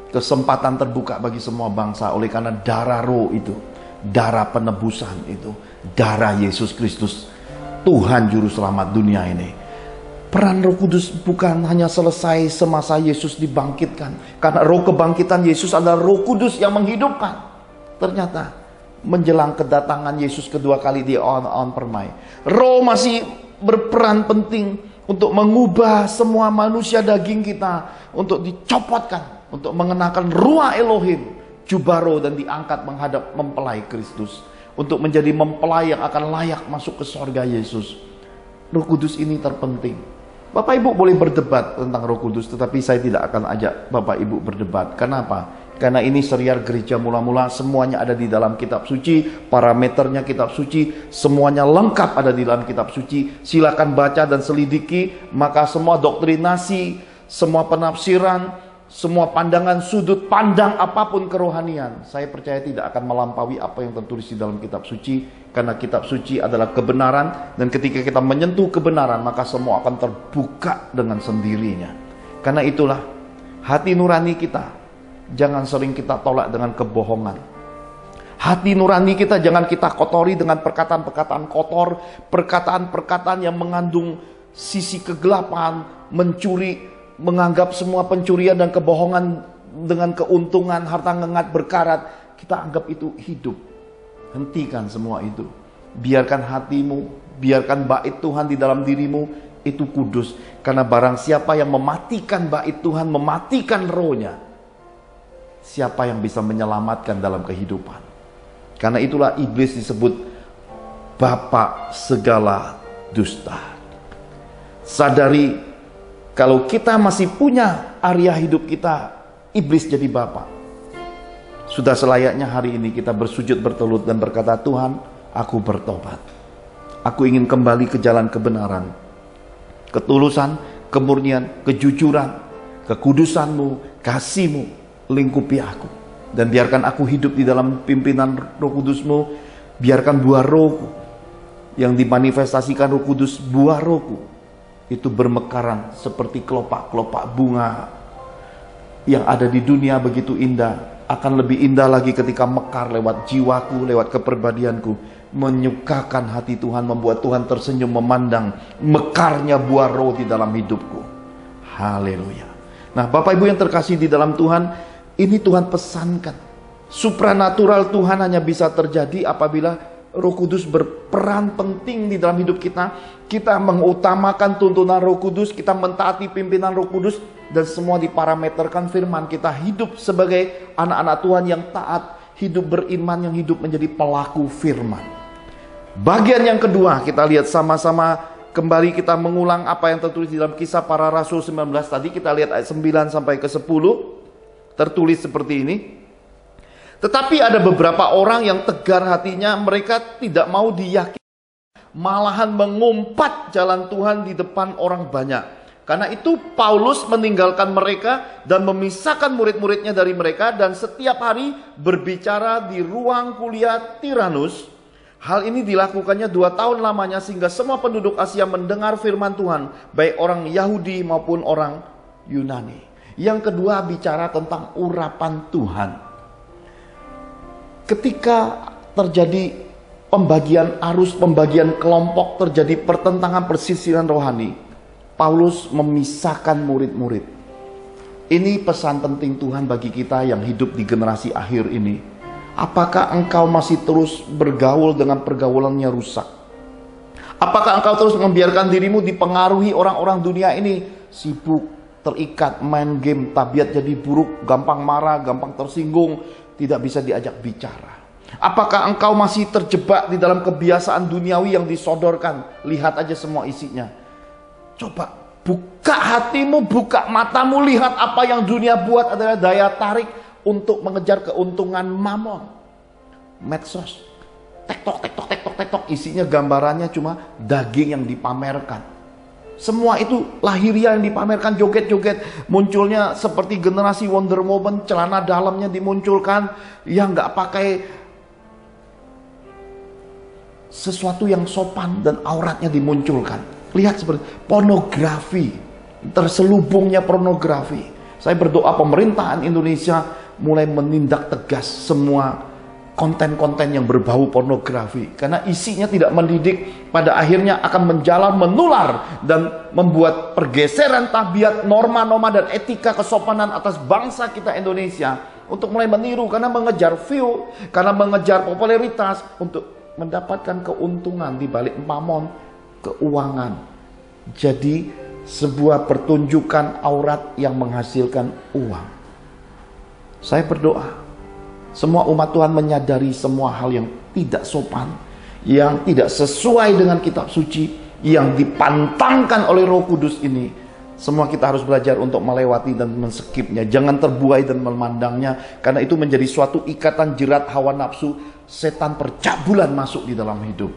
Kesempatan terbuka bagi semua bangsa oleh karena darah roh itu, darah penebusan itu, darah Yesus Kristus, Tuhan Juru Selamat dunia ini. Peran Roh Kudus bukan hanya selesai semasa Yesus dibangkitkan, karena roh kebangkitan Yesus adalah Roh Kudus yang menghidupkan. Ternyata menjelang kedatangan Yesus kedua kali di awan-awan permai, roh masih berperan penting untuk mengubah semua manusia daging kita, untuk dicopotkan, untuk mengenakan ruah Elohim, jubah roh, dan diangkat menghadap mempelai Kristus, untuk menjadi mempelai yang akan layak masuk ke sorga Yesus. Roh Kudus ini terpenting. Bapak Ibu boleh berdebat tentang Roh Kudus, tetapi saya tidak akan ajak Bapak Ibu berdebat. Kenapa? Karena ini serial gereja mula-mula, semuanya ada di dalam kitab suci, parameternya kitab suci, semuanya lengkap ada di dalam kitab suci. Silakan baca dan selidiki, maka semua doktrinasi, semua penafsiran, semua pandangan sudut pandang apapun kerohanian, saya percaya tidak akan melampaui apa yang tertulis di dalam kitab suci. Karena kitab suci adalah kebenaran, dan ketika kita menyentuh kebenaran, maka semua akan terbuka dengan sendirinya. Karena itulah hati nurani kita jangan sering kita tolak dengan kebohongan. Hati nurani kita jangan kita kotori dengan perkataan-perkataan kotor, perkataan-perkataan yang mengandung sisi kegelapan, mencuri, menganggap semua pencurian dan kebohongan dengan keuntungan, harta ngengat berkarat, kita anggap itu hidup. Hentikan semua itu. Biarkan hatimu, biarkan bait Tuhan di dalam dirimu itu kudus. Karena barang siapa yang mematikan bait Tuhan, mematikan rohnya, siapa yang bisa menyelamatkan dalam kehidupan? Karena itulah iblis disebut bapa segala dusta. Sadari kalau kita masih punya area hidup kita, iblis jadi bapa. Sudah selayaknya hari ini kita bersujud bertelut dan berkata, Tuhan, aku bertobat. Aku ingin kembali ke jalan kebenaran, ketulusan, kemurnian, kejujuran, kekudusan-Mu, kasih-Mu lingkupi aku. Dan biarkan aku hidup di dalam pimpinan Roh Kudus-Mu. Biarkan buah Roh-Ku yang dimanifestasikan Roh Kudus, buah Roh-Ku itu bermekaran seperti kelopak-kelopak bunga yang ada di dunia begitu indah. Akan lebih indah lagi ketika mekar lewat jiwaku, lewat kepribadianku, menyukakan hati Tuhan, membuat Tuhan tersenyum memandang mekarnya buah Roh di dalam hidupku. Haleluya. Nah, Bapak Ibu yang terkasih di dalam Tuhan, ini Tuhan pesankan. Supranatural Tuhan hanya bisa terjadi apabila Roh Kudus berperan penting di dalam hidup kita. Kita mengutamakan tuntunan Roh Kudus, kita mentaati pimpinan Roh Kudus, dan semua diparameterkan firman. Kita hidup sebagai anak-anak Tuhan yang taat, hidup beriman, yang hidup menjadi pelaku firman. Bagian yang kedua, kita lihat sama-sama kembali, kita mengulang apa yang tertulis di dalam Kisah Para Rasul 19 tadi. Kita lihat ayat 9 sampai ke 10. Tertulis seperti ini. Tetapi ada beberapa orang yang tegar hatinya, mereka tidak mau diyakini, malahan mengumpat jalan Tuhan di depan orang banyak. Karena itu Paulus meninggalkan mereka dan memisahkan murid-muridnya dari mereka, dan setiap hari berbicara di ruang kuliah Tiranus. Hal ini dilakukannya 2 tahun lamanya, sehingga semua penduduk Asia mendengar firman Tuhan, baik orang Yahudi maupun orang Yunani. Yang kedua, bicara tentang urapan Tuhan. Ketika terjadi pembagian arus, pembagian kelompok, terjadi pertentangan persisiran rohani, Paulus memisahkan murid-murid. Ini pesan penting Tuhan bagi kita yang hidup di generasi akhir ini. Apakah engkau masih terus bergaul dengan pergaulannya rusak? Apakah engkau terus membiarkan dirimu dipengaruhi orang-orang dunia ini? Sibuk, terikat, main game, tabiat jadi buruk, gampang marah, gampang tersinggung, tidak bisa diajak bicara. Apakah engkau masih terjebak di dalam kebiasaan duniawi yang disodorkan? Lihat aja semua isinya. Coba buka hatimu, buka matamu, lihat apa yang dunia buat adalah daya tarik untuk mengejar keuntungan mamon. Medsos, tektok, isinya gambarannya cuma daging yang dipamerkan. Semua itu lahiriah yang dipamerkan, joget-joget. Munculnya seperti generasi Wonder Woman, celana dalamnya dimunculkan, yang nggak pakai sesuatu yang sopan dan auratnya dimunculkan. Lihat seperti pornografi, terselubungnya pornografi. Saya berdoa pemerintahan Indonesia mulai menindak tegas semua konten-konten yang berbau pornografi, karena isinya tidak mendidik, pada akhirnya akan menjalar, menular, dan membuat pergeseran tabiat, norma-norma dan etika kesopanan atas bangsa kita Indonesia, untuk mulai meniru karena mengejar view, karena mengejar popularitas, untuk mendapatkan keuntungan di balik mamon, keuangan. Jadi sebuah pertunjukan aurat yang menghasilkan uang. Saya berdoa semua umat Tuhan menyadari semua hal yang tidak sopan, yang tidak sesuai dengan kitab suci, yang dipantangkan oleh Roh Kudus ini. Semua kita harus belajar untuk melewati dan men-skipnya. Jangan terbuai dan memandangnya, karena itu menjadi suatu ikatan jerat hawa nafsu. Setan percabulan masuk di dalam hidup.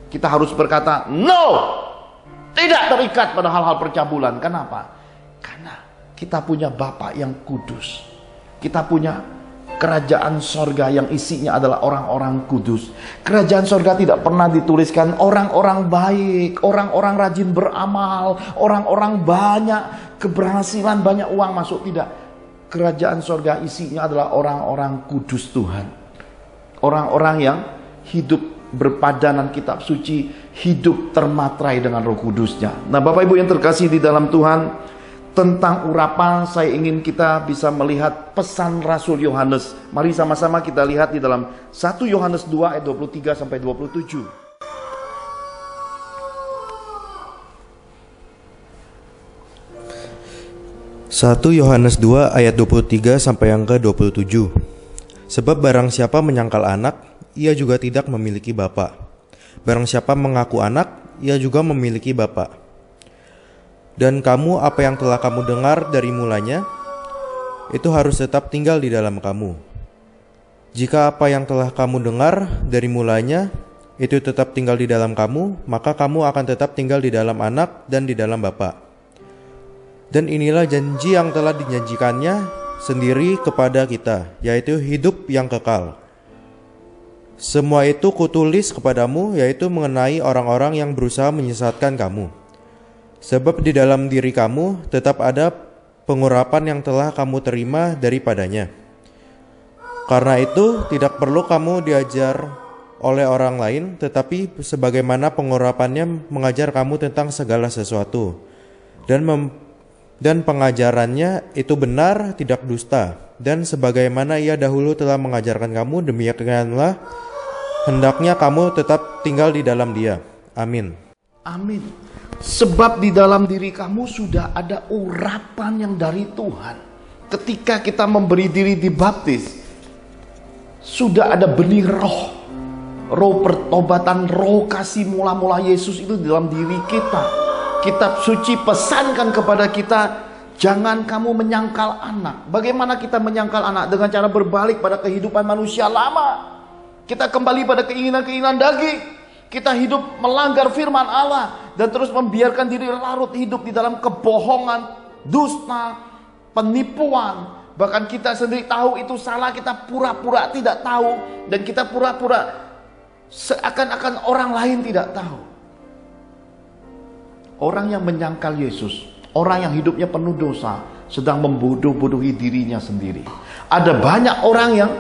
Kita harus berkata, no! Tidak terikat pada hal-hal percabulan. Kenapa? Karena kita punya Bapa yang kudus. Kita punya kerajaan sorga yang isinya adalah orang-orang kudus. Kerajaan sorga tidak pernah dituliskan orang-orang baik, orang-orang rajin beramal, orang-orang banyak keberhasilan, banyak uang masuk. Tidak. Kerajaan sorga isinya adalah orang-orang kudus Tuhan. Orang-orang yang hidup berpadanan kitab suci, hidup termatrai dengan Roh Kudusnya. Nah, Bapak Ibu yang terkasih di dalam Tuhan, tentang urapan saya ingin kita bisa melihat pesan Rasul Yohanes. Mari sama-sama kita lihat di dalam 1 Yohanes 2 ayat 23 sampai 27. 1 Yohanes 2 ayat 23 sampai yang ke-27. Sebab barang siapa menyangkal anak, ia juga tidak memiliki bapa. Barang siapa mengaku anak, ia juga memiliki bapa. Dan kamu apa yang telah kamu dengar dari mulanya, itu harus tetap tinggal di dalam kamu. Jika apa yang telah kamu dengar dari mulanya, itu tetap tinggal di dalam kamu, maka kamu akan tetap tinggal di dalam anak dan di dalam bapa. Dan inilah janji yang telah dijanjikannya sendiri kepada kita, yaitu hidup yang kekal. Semua itu kutulis kepadamu, yaitu mengenai orang-orang yang berusaha menyesatkan kamu. Sebab di dalam diri kamu tetap ada pengurapan yang telah kamu terima daripadanya. Karena itu tidak perlu kamu diajar oleh orang lain, tetapi sebagaimana pengurapannya mengajar kamu tentang segala sesuatu. Dan pengajarannya itu benar, tidak dusta. Dan sebagaimana ia dahulu telah mengajarkan kamu, demikianlah hendaknya kamu tetap tinggal di dalam dia. Amin. Amin. Sebab di dalam diri kamu sudah ada urapan yang dari Tuhan. Ketika kita memberi diri dibaptis, sudah ada benih roh. Roh pertobatan, roh kasih mula-mula Yesus itu di dalam diri kita. Kitab suci pesankan kepada kita, jangan kamu menyangkal anak. Bagaimana kita menyangkal anak? Dengan cara berbalik pada kehidupan manusia lama. Kita kembali pada keinginan-keinginan daging. Kita hidup melanggar firman Allah dan terus membiarkan diri larut hidup di dalam kebohongan, dusta, penipuan. Bahkan kita sendiri tahu itu salah, kita pura-pura tidak tahu, dan kita pura-pura seakan-akan orang lain tidak tahu. Orang yang menyangkal Yesus, orang yang hidupnya penuh dosa, sedang membodoh-bodohi dirinya sendiri. Ada banyak orang yang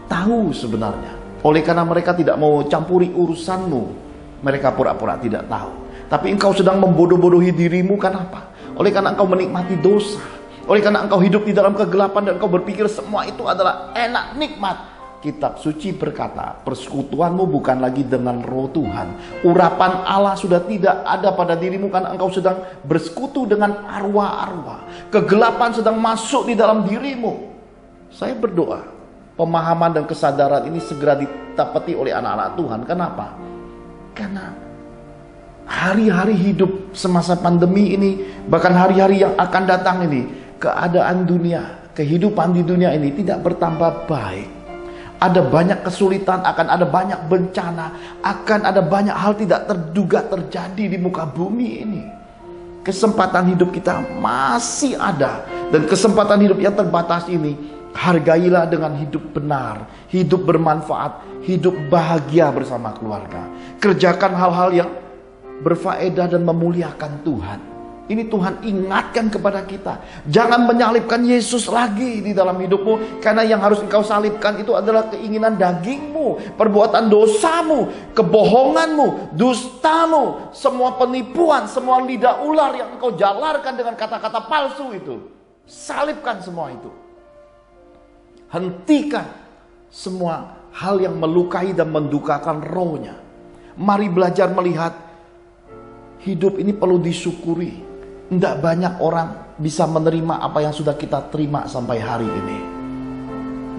tahu sebenarnya. Oleh karena mereka tidak mau campuri urusanmu, mereka pura-pura tidak tahu. Tapi engkau sedang membodoh-bodohi dirimu, kenapa? Oleh karena engkau menikmati dosa. Oleh karena engkau hidup di dalam kegelapan dan engkau berpikir semua itu adalah enak, nikmat. Kitab suci berkata, persekutuanmu bukan lagi dengan roh Tuhan. Urapan Allah sudah tidak ada pada dirimu karena engkau sedang bersekutu dengan arwah-arwah. Kegelapan sedang masuk di dalam dirimu. Saya berdoa pemahaman dan kesadaran ini segera didapati oleh anak-anak Tuhan. Kenapa? Karena hari-hari hidup semasa pandemi ini, bahkan hari-hari yang akan datang ini, keadaan dunia, kehidupan di dunia ini tidak bertambah baik. Ada banyak kesulitan, akan ada banyak bencana, akan ada banyak hal tidak terduga terjadi di muka bumi ini. Kesempatan hidup kita masih ada, dan kesempatan hidup yang terbatas ini hargailah dengan hidup benar, hidup bermanfaat, hidup bahagia bersama keluarga. Kerjakan hal-hal yang berfaedah dan memuliakan Tuhan. Ini Tuhan ingatkan kepada kita. Jangan menyalibkan Yesus lagi di dalam hidupmu. Karena yang harus engkau salibkan itu adalah keinginan dagingmu, perbuatan dosamu, kebohonganmu, dustamu, semua penipuan, semua lidah ular yang engkau jalarkan dengan kata-kata palsu itu. Salibkan semua itu. Hentikan semua hal yang melukai dan mendukakan rohnya. Mari belajar melihat hidup ini perlu disyukuri. Tidak banyak orang bisa menerima apa yang sudah kita terima sampai hari ini.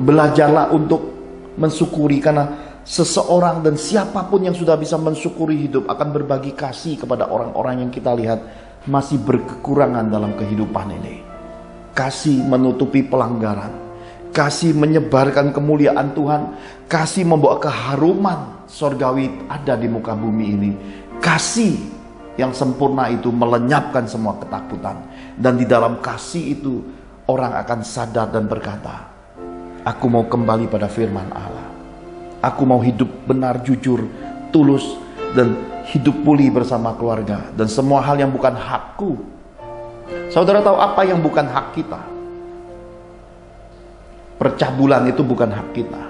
Belajarlah untuk mensyukuri, karena seseorang dan siapapun yang sudah bisa mensyukuri hidup akan berbagi kasih kepada orang-orang yang kita lihat masih berkekurangan dalam kehidupan ini. Kasih menutupi pelanggaran, kasih menyebarkan kemuliaan Tuhan, kasih membawa keharuman sorgawi ada di muka bumi ini. Kasih yang sempurna itu melenyapkan semua ketakutan. Dan di dalam kasih itu orang akan sadar dan berkata, Aku mau kembali pada firman Allah. Aku mau hidup benar, jujur, tulus, dan hidup pulih bersama keluarga. Dan semua hal yang bukan hakku. Saudara tahu apa yang bukan hak kita? Percabulan itu bukan hak kita.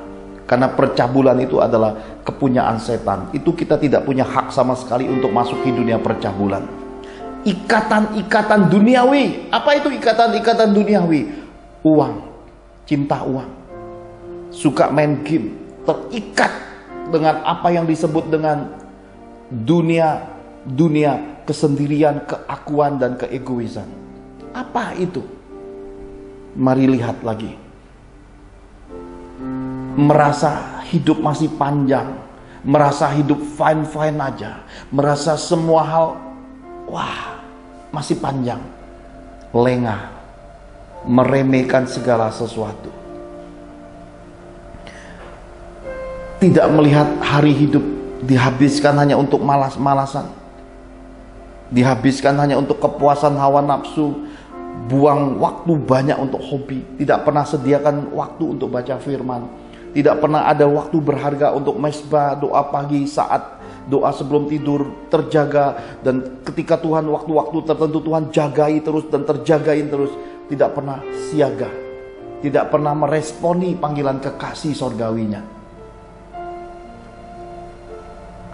Karena percabulan itu adalah kepunyaan setan. Itu kita tidak punya hak sama sekali untuk masuk ke dunia percabulan. Ikatan-ikatan duniawi. Apa itu ikatan-ikatan duniawi? Uang, cinta uang, suka main game, terikat dengan apa yang disebut dengan dunia kesendirian, keakuan, dan keegoisan. Apa itu? Mari lihat lagi. Merasa hidup masih panjang, merasa hidup fine-fine aja, merasa semua hal masih panjang, lengah, meremehkan segala sesuatu, tidak melihat hari hidup dihabiskan hanya untuk malas-malasan, dihabiskan hanya untuk kepuasan hawa nafsu, buang waktu banyak untuk hobi, tidak pernah sediakan waktu untuk baca firman, tidak pernah ada waktu berharga untuk mesbah, doa pagi, saat doa sebelum tidur, terjaga. Dan ketika Tuhan waktu-waktu tertentu Tuhan jagai terus dan terjagain terus. Tidak pernah siaga, tidak pernah meresponi panggilan kekasih sorgawinya.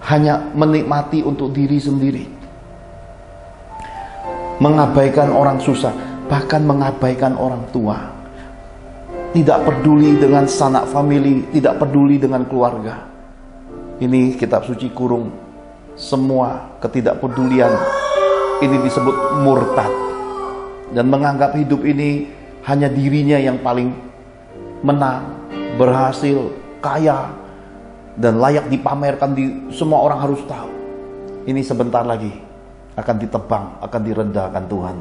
Hanya menikmati untuk diri sendiri, mengabaikan orang susah, bahkan mengabaikan orang tua. Tidak peduli dengan sanak famili, tidak peduli dengan keluarga. Ini kitab suci kurung, semua ketidakpedulian ini disebut murtad. Dan menganggap hidup ini hanya dirinya yang paling menang, berhasil, kaya, dan layak dipamerkan, semua orang harus tahu. Ini sebentar lagi akan ditebang, akan direndahkan Tuhan.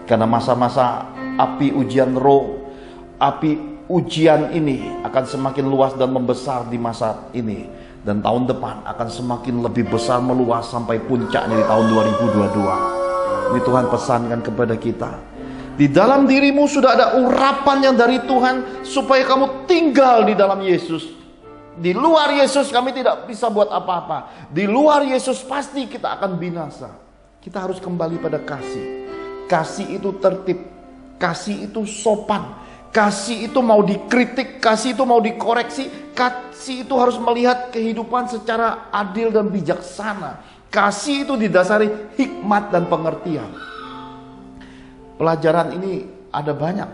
Karena masa-masa api ujian roh, api ujian ini akan semakin luas dan membesar di masa ini. Dan tahun depan akan semakin lebih besar, meluas sampai puncaknya di tahun 2022. Ini Tuhan pesankan kepada kita. Di dalam dirimu sudah ada urapan yang dari Tuhan supaya kamu tinggal di dalam Yesus. Di luar Yesus kami tidak bisa buat apa-apa. Di luar Yesus pasti kita akan binasa. Kita harus kembali pada kasih. Kasih itu tertib, kasih itu sopan, kasih itu mau dikritik, kasih itu mau dikoreksi, kasih itu harus melihat kehidupan secara adil dan bijaksana. Kasih itu didasari hikmat dan pengertian. Pelajaran ini ada banyak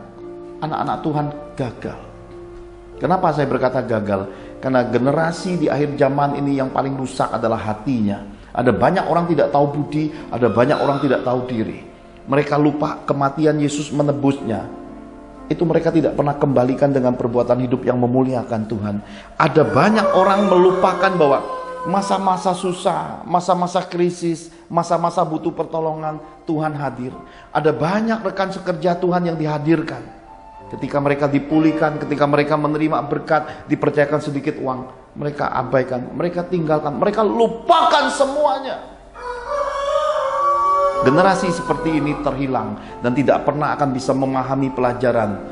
anak-anak Tuhan gagal. Kenapa saya berkata gagal? Karena generasi di akhir zaman ini yang paling rusak adalah hatinya. Ada banyak orang tidak tahu budi, ada banyak orang tidak tahu diri. Mereka lupa kematian Yesus menebusnya. Itu mereka tidak pernah kembalikan dengan perbuatan hidup yang memuliakan Tuhan. Ada banyak orang melupakan bahwa masa-masa susah, masa-masa krisis, masa-masa butuh pertolongan, Tuhan hadir. Ada banyak rekan sekerja Tuhan yang dihadirkan. Ketika mereka dipulihkan, ketika mereka menerima berkat, dipercayakan sedikit uang, mereka abaikan, mereka tinggalkan, mereka lupakan semuanya. Generasi seperti ini terhilang dan tidak pernah akan bisa memahami pelajaran.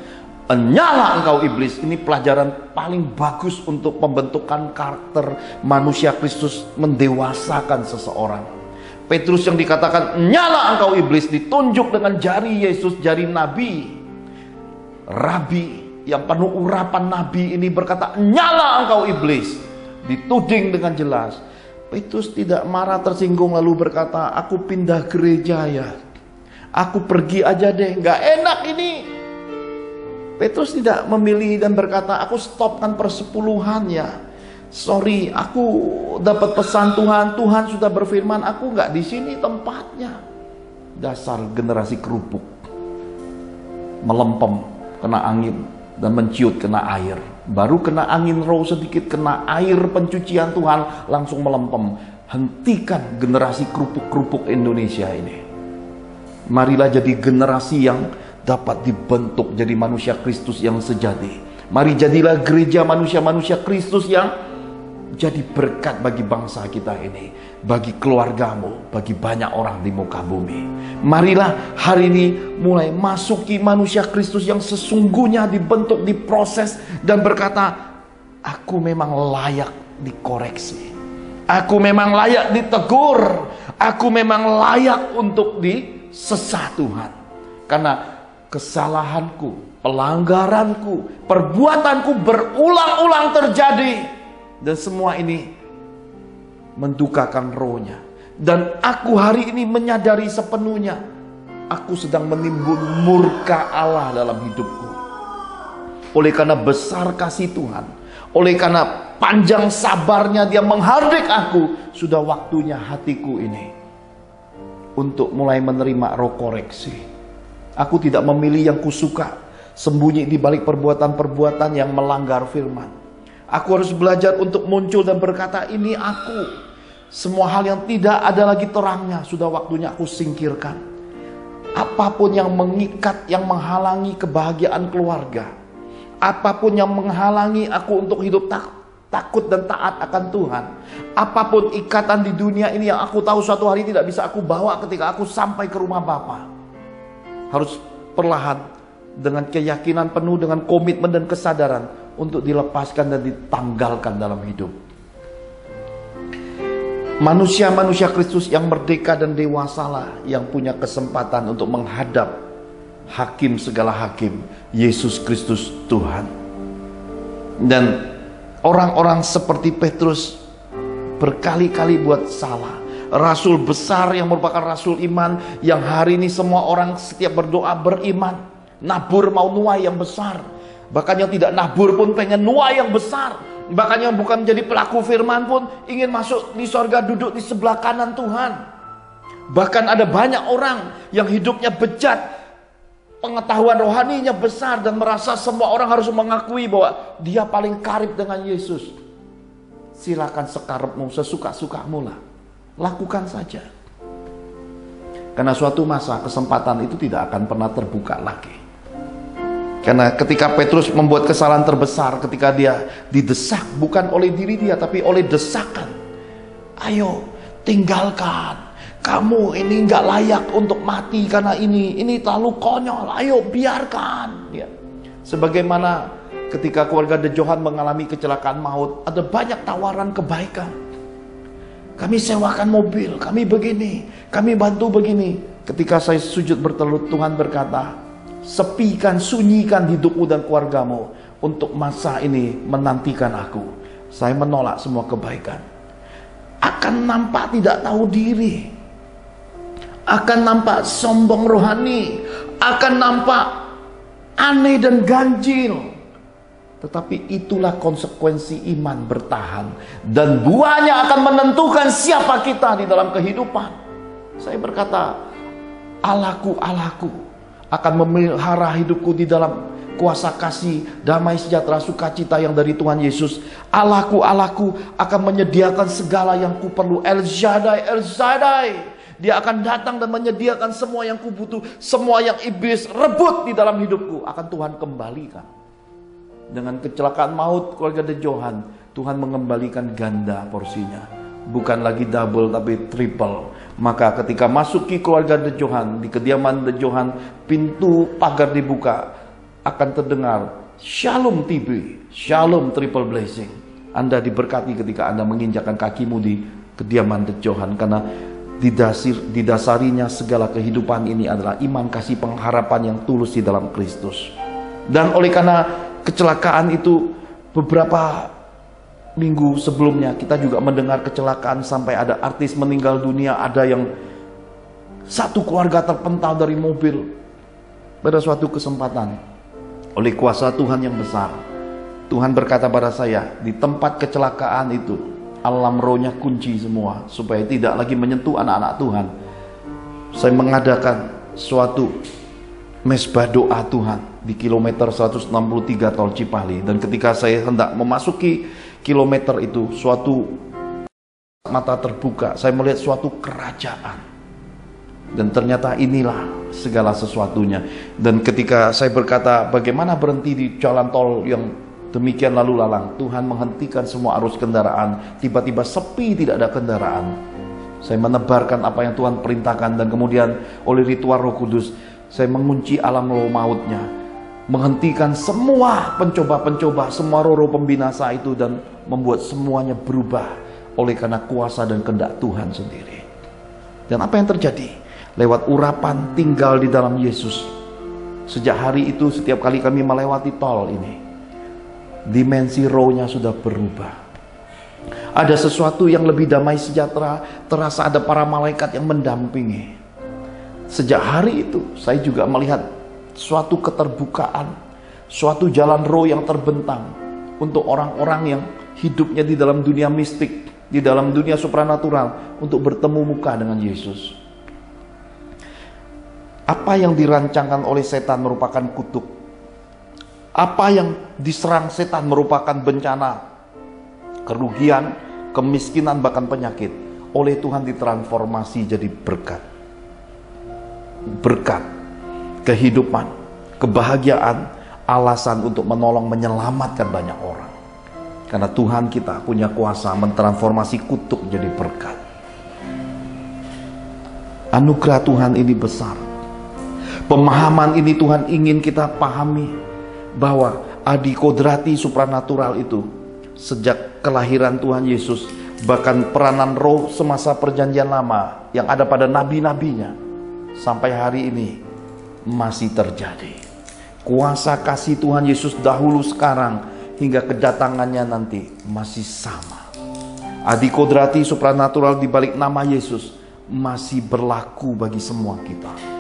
Nyala engkau iblis, ini pelajaran paling bagus untuk pembentukan karakter manusia Kristus, mendewasakan seseorang. Petrus yang dikatakan nyala engkau iblis ditunjuk dengan jari Yesus, jari Nabi. Rabi yang penuh urapan Nabi ini berkata nyala engkau iblis, dituding dengan jelas. Petrus tidak marah tersinggung lalu berkata aku pindah gereja ya, aku pergi aja deh, gak enak ini. Petrus tidak memilih dan berkata aku stopkan persepuluhan ya, sorry aku dapat pesan Tuhan, Tuhan sudah berfirman, aku gak di sini tempatnya. Dasar generasi kerupuk, melempem kena angin dan menciut kena air. Baru kena angin roh sedikit, kena air pencucian Tuhan, langsung melempem. Hentikan generasi kerupuk-kerupuk Indonesia ini. Marilah jadi generasi yang dapat dibentuk jadi manusia Kristus yang sejati. Mari jadilah gereja manusia-manusia Kristus yang jadi berkat bagi bangsa kita ini, bagi keluargamu, bagi banyak orang di muka bumi. Marilah hari ini mulai masuki manusia Kristus yang sesungguhnya dibentuk, diproses, dan berkata, aku memang layak dikoreksi, aku memang layak ditegur, aku memang layak untuk disesat Tuhan. Karena kesalahanku, pelanggaranku, perbuatanku berulang-ulang terjadi, dan semua ini mendukakan rohnya. Dan aku hari ini menyadari sepenuhnya, aku sedang menimbun murka Allah dalam hidupku. Oleh karena besar kasih Tuhan, oleh karena panjang sabarnya Dia menghardik aku, sudah waktunya hatiku ini untuk mulai menerima roh koreksi. Aku tidak memilih yang kusuka, sembunyi di balik perbuatan-perbuatan yang melanggar firman. Aku harus belajar untuk muncul dan berkata, ini aku. Semua hal yang tidak ada lagi terangnya, sudah waktunya aku singkirkan. Apapun yang mengikat, yang menghalangi kebahagiaan keluarga, apapun yang menghalangi aku untuk hidup takut dan taat akan Tuhan, apapun ikatan di dunia ini yang aku tahu suatu hari tidak bisa aku bawa ketika aku sampai ke rumah Bapa, harus perlahan dengan keyakinan penuh, dengan komitmen dan kesadaran untuk dilepaskan dan ditanggalkan dalam hidup. Manusia-manusia Kristus yang merdeka dan dewasalah yang punya kesempatan untuk menghadap Hakim segala hakim, Yesus Kristus Tuhan. Dan orang-orang seperti Petrus berkali-kali buat salah. Rasul besar yang merupakan rasul iman, yang hari ini semua orang setiap berdoa beriman, nabur mau nuai yang besar. Bahkan yang tidak nabur pun pengen nuai yang besar. Bahkan yang bukan menjadi pelaku firman pun ingin masuk di sorga, duduk di sebelah kanan Tuhan. Bahkan ada banyak orang yang hidupnya bejat, pengetahuan rohaninya besar, dan merasa semua orang harus mengakui bahwa dia paling karib dengan Yesus. Silakan sekarepmu, sesuka-sukamu lah. Lakukan saja. Karena suatu masa kesempatan itu tidak akan pernah terbuka lagi. Karena ketika Petrus membuat kesalahan terbesar, ketika dia didesak bukan oleh diri dia tapi oleh desakan. Ayo tinggalkan, kamu ini nggak layak untuk mati karena ini terlalu konyol, ayo biarkan. Ya. Sebagaimana ketika keluarga De Johan mengalami kecelakaan maut, ada banyak tawaran kebaikan. Kami sewakan mobil, kami begini, kami bantu begini. Ketika saya sujud bertelut, Tuhan berkata, sepikan, sunyikan hidupmu dan keluargamu untuk masa ini menantikan aku. Saya menolak semua kebaikan. Akan nampak tidak tahu diri, akan nampak sombong rohani, akan nampak aneh dan ganjil. Tetapi itulah konsekuensi iman bertahan, dan buahnya akan menentukan siapa kita di dalam kehidupan. Saya berkata, Allahku, Allahku akan memelihara hidupku di dalam kuasa kasih, damai, sejahtera, sukacita yang dari Tuhan Yesus. Allahku, Allahku akan menyediakan segala yang ku perlu. El Shaddai, El Shaddai, Dia akan datang dan menyediakan semua yang ku butuh. Semua yang iblis rebut di dalam hidupku akan Tuhan kembalikan. Dengan kecelakaan maut keluarga De Johan, Tuhan mengembalikan ganda porsinya. Bukan lagi double tapi triple. Maka ketika masuki keluarga De Johan, di kediaman De Johan, pintu pagar dibuka, akan terdengar Shalom TV, Shalom triple blessing. Anda diberkati ketika Anda menginjakkan kakimu di kediaman De Johan, karena didasarinya segala kehidupan ini adalah iman, kasih, pengharapan yang tulus di dalam Kristus. Dan oleh karena kecelakaan itu, beberapa minggu sebelumnya kita juga mendengar kecelakaan sampai ada artis meninggal dunia, ada yang satu keluarga terpental dari mobil. Pada suatu kesempatan, oleh kuasa Tuhan yang besar, Tuhan berkata pada saya, di tempat kecelakaan itu alam rohnya kunci semua supaya tidak lagi menyentuh anak-anak Tuhan. Saya mengadakan suatu mesbah doa Tuhan di kilometer 163 tol Cipali. Dan ketika saya hendak memasuki kilometer itu, suatu mata terbuka, saya melihat suatu kerajaan. Dan ternyata inilah segala sesuatunya. Dan ketika saya berkata, bagaimana berhenti di jalan tol yang Demikian lalu lalang, Tuhan menghentikan semua arus kendaraan. Tiba-tiba sepi, tidak ada kendaraan. Saya menebarkan apa yang Tuhan perintahkan, dan kemudian oleh ritual Roh Kudus, saya mengunci alam roh mautnya, menghentikan semua pencoba-pencoba, semua roh-roh pembinasa itu, dan membuat semuanya berubah oleh karena kuasa dan kehendak Tuhan sendiri. Dan apa yang terjadi? Lewat urapan tinggal di dalam Yesus. Sejak hari itu, setiap kali kami melewati tol ini, dimensi rohnya sudah berubah. Ada sesuatu yang lebih damai sejahtera, terasa ada para malaikat yang mendampingi. Sejak hari itu, saya juga melihat suatu keterbukaan, suatu jalan roh yang terbentang untuk orang-orang yang hidupnya di dalam dunia mistik, di dalam dunia supranatural, untuk bertemu muka dengan Yesus. Apa yang dirancangkan oleh setan merupakan kutuk. Apa yang diserang setan merupakan bencana, kerugian, kemiskinan, bahkan penyakit. Oleh Tuhan ditransformasi jadi berkat. Berkat, kehidupan, kebahagiaan, alasan untuk menolong, menyelamatkan banyak orang. Karena Tuhan kita punya kuasa mentransformasi kutuk jadi berkat. Anugerah Tuhan ini besar. Pemahaman ini Tuhan ingin kita pahami, bahwa adikodrati supranatural itu sejak kelahiran Tuhan Yesus, bahkan peranan roh semasa perjanjian lama yang ada pada nabi-nabinya, sampai hari ini masih terjadi. Kuasa kasih Tuhan Yesus dahulu, sekarang, hingga kedatangannya nanti masih sama. Adikodrati supranatural di balik nama Yesus masih berlaku bagi semua kita.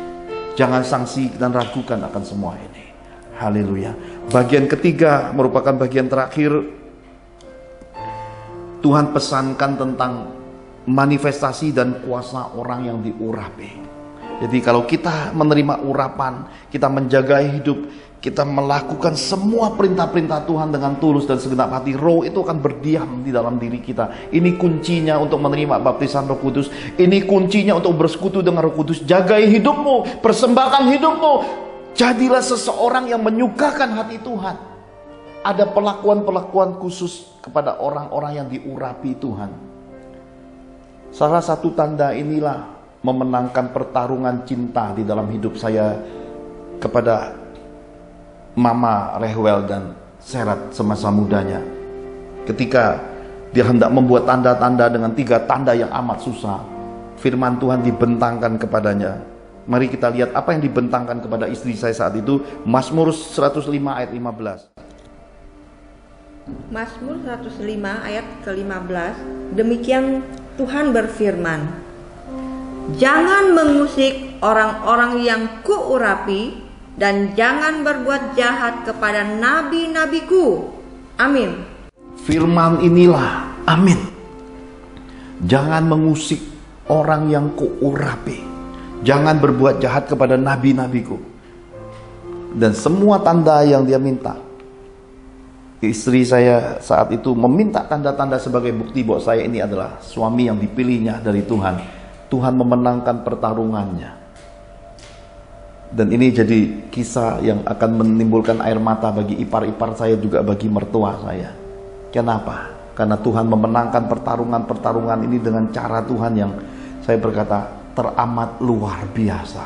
Jangan sangsi dan ragukan akan semua ini. Haleluya. Bagian ketiga merupakan bagian terakhir. Tuhan pesankan tentang manifestasi dan kuasa orang yang diurapi. Jadi kalau kita menerima urapan, kita menjaga hidup, kita melakukan semua perintah-perintah Tuhan dengan tulus dan segenap hati, roh itu akan berdiam di dalam diri kita. Ini kuncinya untuk menerima baptisan Roh Kudus. Ini kuncinya untuk bersekutu dengan Roh Kudus. Jagai hidupmu, persembahkan hidupmu. Jadilah seseorang yang menyukakan hati Tuhan. Ada perlakuan-perlakuan khusus kepada orang-orang yang diurapi Tuhan. Salah satu tanda inilah memenangkan pertarungan cinta di dalam hidup saya kepada Mama Rehwel dan Serat semasa mudanya. Ketika dia hendak membuat tanda-tanda dengan 3 tanda yang amat susah, firman Tuhan dibentangkan kepadanya. Mari kita lihat apa yang dibentangkan kepada istri saya saat itu. Mazmur 105 ayat 15. Mazmur 105 ayat ke-15. Demikian Tuhan berfirman, jangan mengusik orang-orang yang kuurapi, dan jangan berbuat jahat kepada nabi-nabiku. Amin. Firman inilah, amin. Jangan mengusik orang yang kuurapi. Jangan berbuat jahat kepada nabi-nabiku. Dan semua tanda yang dia minta. Istri saya saat itu meminta tanda-tanda sebagai bukti bahwa saya ini adalah suami yang dipilihnya dari Tuhan. Tuhan memenangkan pertarungannya. Dan ini jadi kisah yang akan menimbulkan air mata bagi ipar-ipar saya, juga bagi mertua saya. Kenapa? Karena Tuhan memenangkan pertarungan-pertarungan ini dengan cara Tuhan yang saya berkata teramat luar biasa.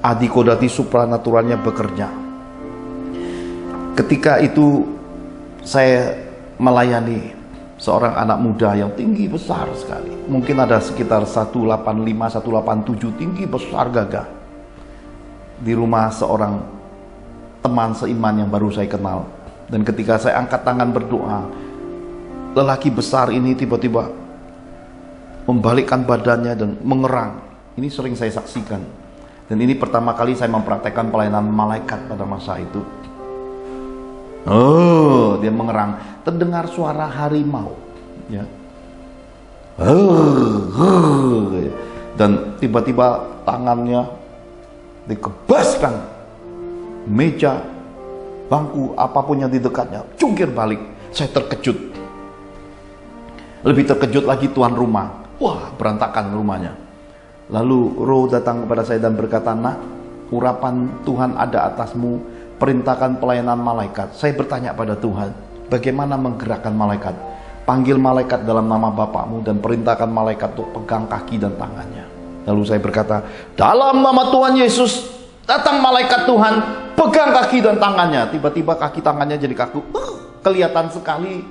Adikodrati supranaturalnya bekerja. Ketika itu saya melayani seorang anak muda yang tinggi besar sekali. Mungkin ada sekitar 185, 187, tinggi besar gagah. Di rumah seorang teman seiman yang baru saya kenal. Dan ketika saya angkat tangan berdoa, lelaki besar ini tiba-tiba membalikkan badannya dan mengerang. Ini sering saya saksikan. Dan ini pertama kali saya mempraktekkan pelayanan malaikat pada masa itu. Oh, dia mengerang. Terdengar suara harimau. Ya. Dan tiba-tiba tangannya dikebaskan meja, bangku, apapun yang di dekatnya, cungkir balik. Saya terkejut. Lebih terkejut lagi tuan rumah. Wah, berantakan rumahnya. Lalu roh datang kepada saya dan berkata, nak, urapan Tuhan ada atasmu, perintahkan pelayanan malaikat. Saya bertanya pada Tuhan, bagaimana menggerakkan malaikat. Panggil malaikat dalam nama Bapakmu dan perintahkan malaikat untuk pegang kaki dan tangannya. Lalu saya berkata, dalam nama Tuhan Yesus, datang malaikat Tuhan, pegang kaki dan tangannya. Tiba-tiba kaki tangannya jadi kaku. Kelihatan sekali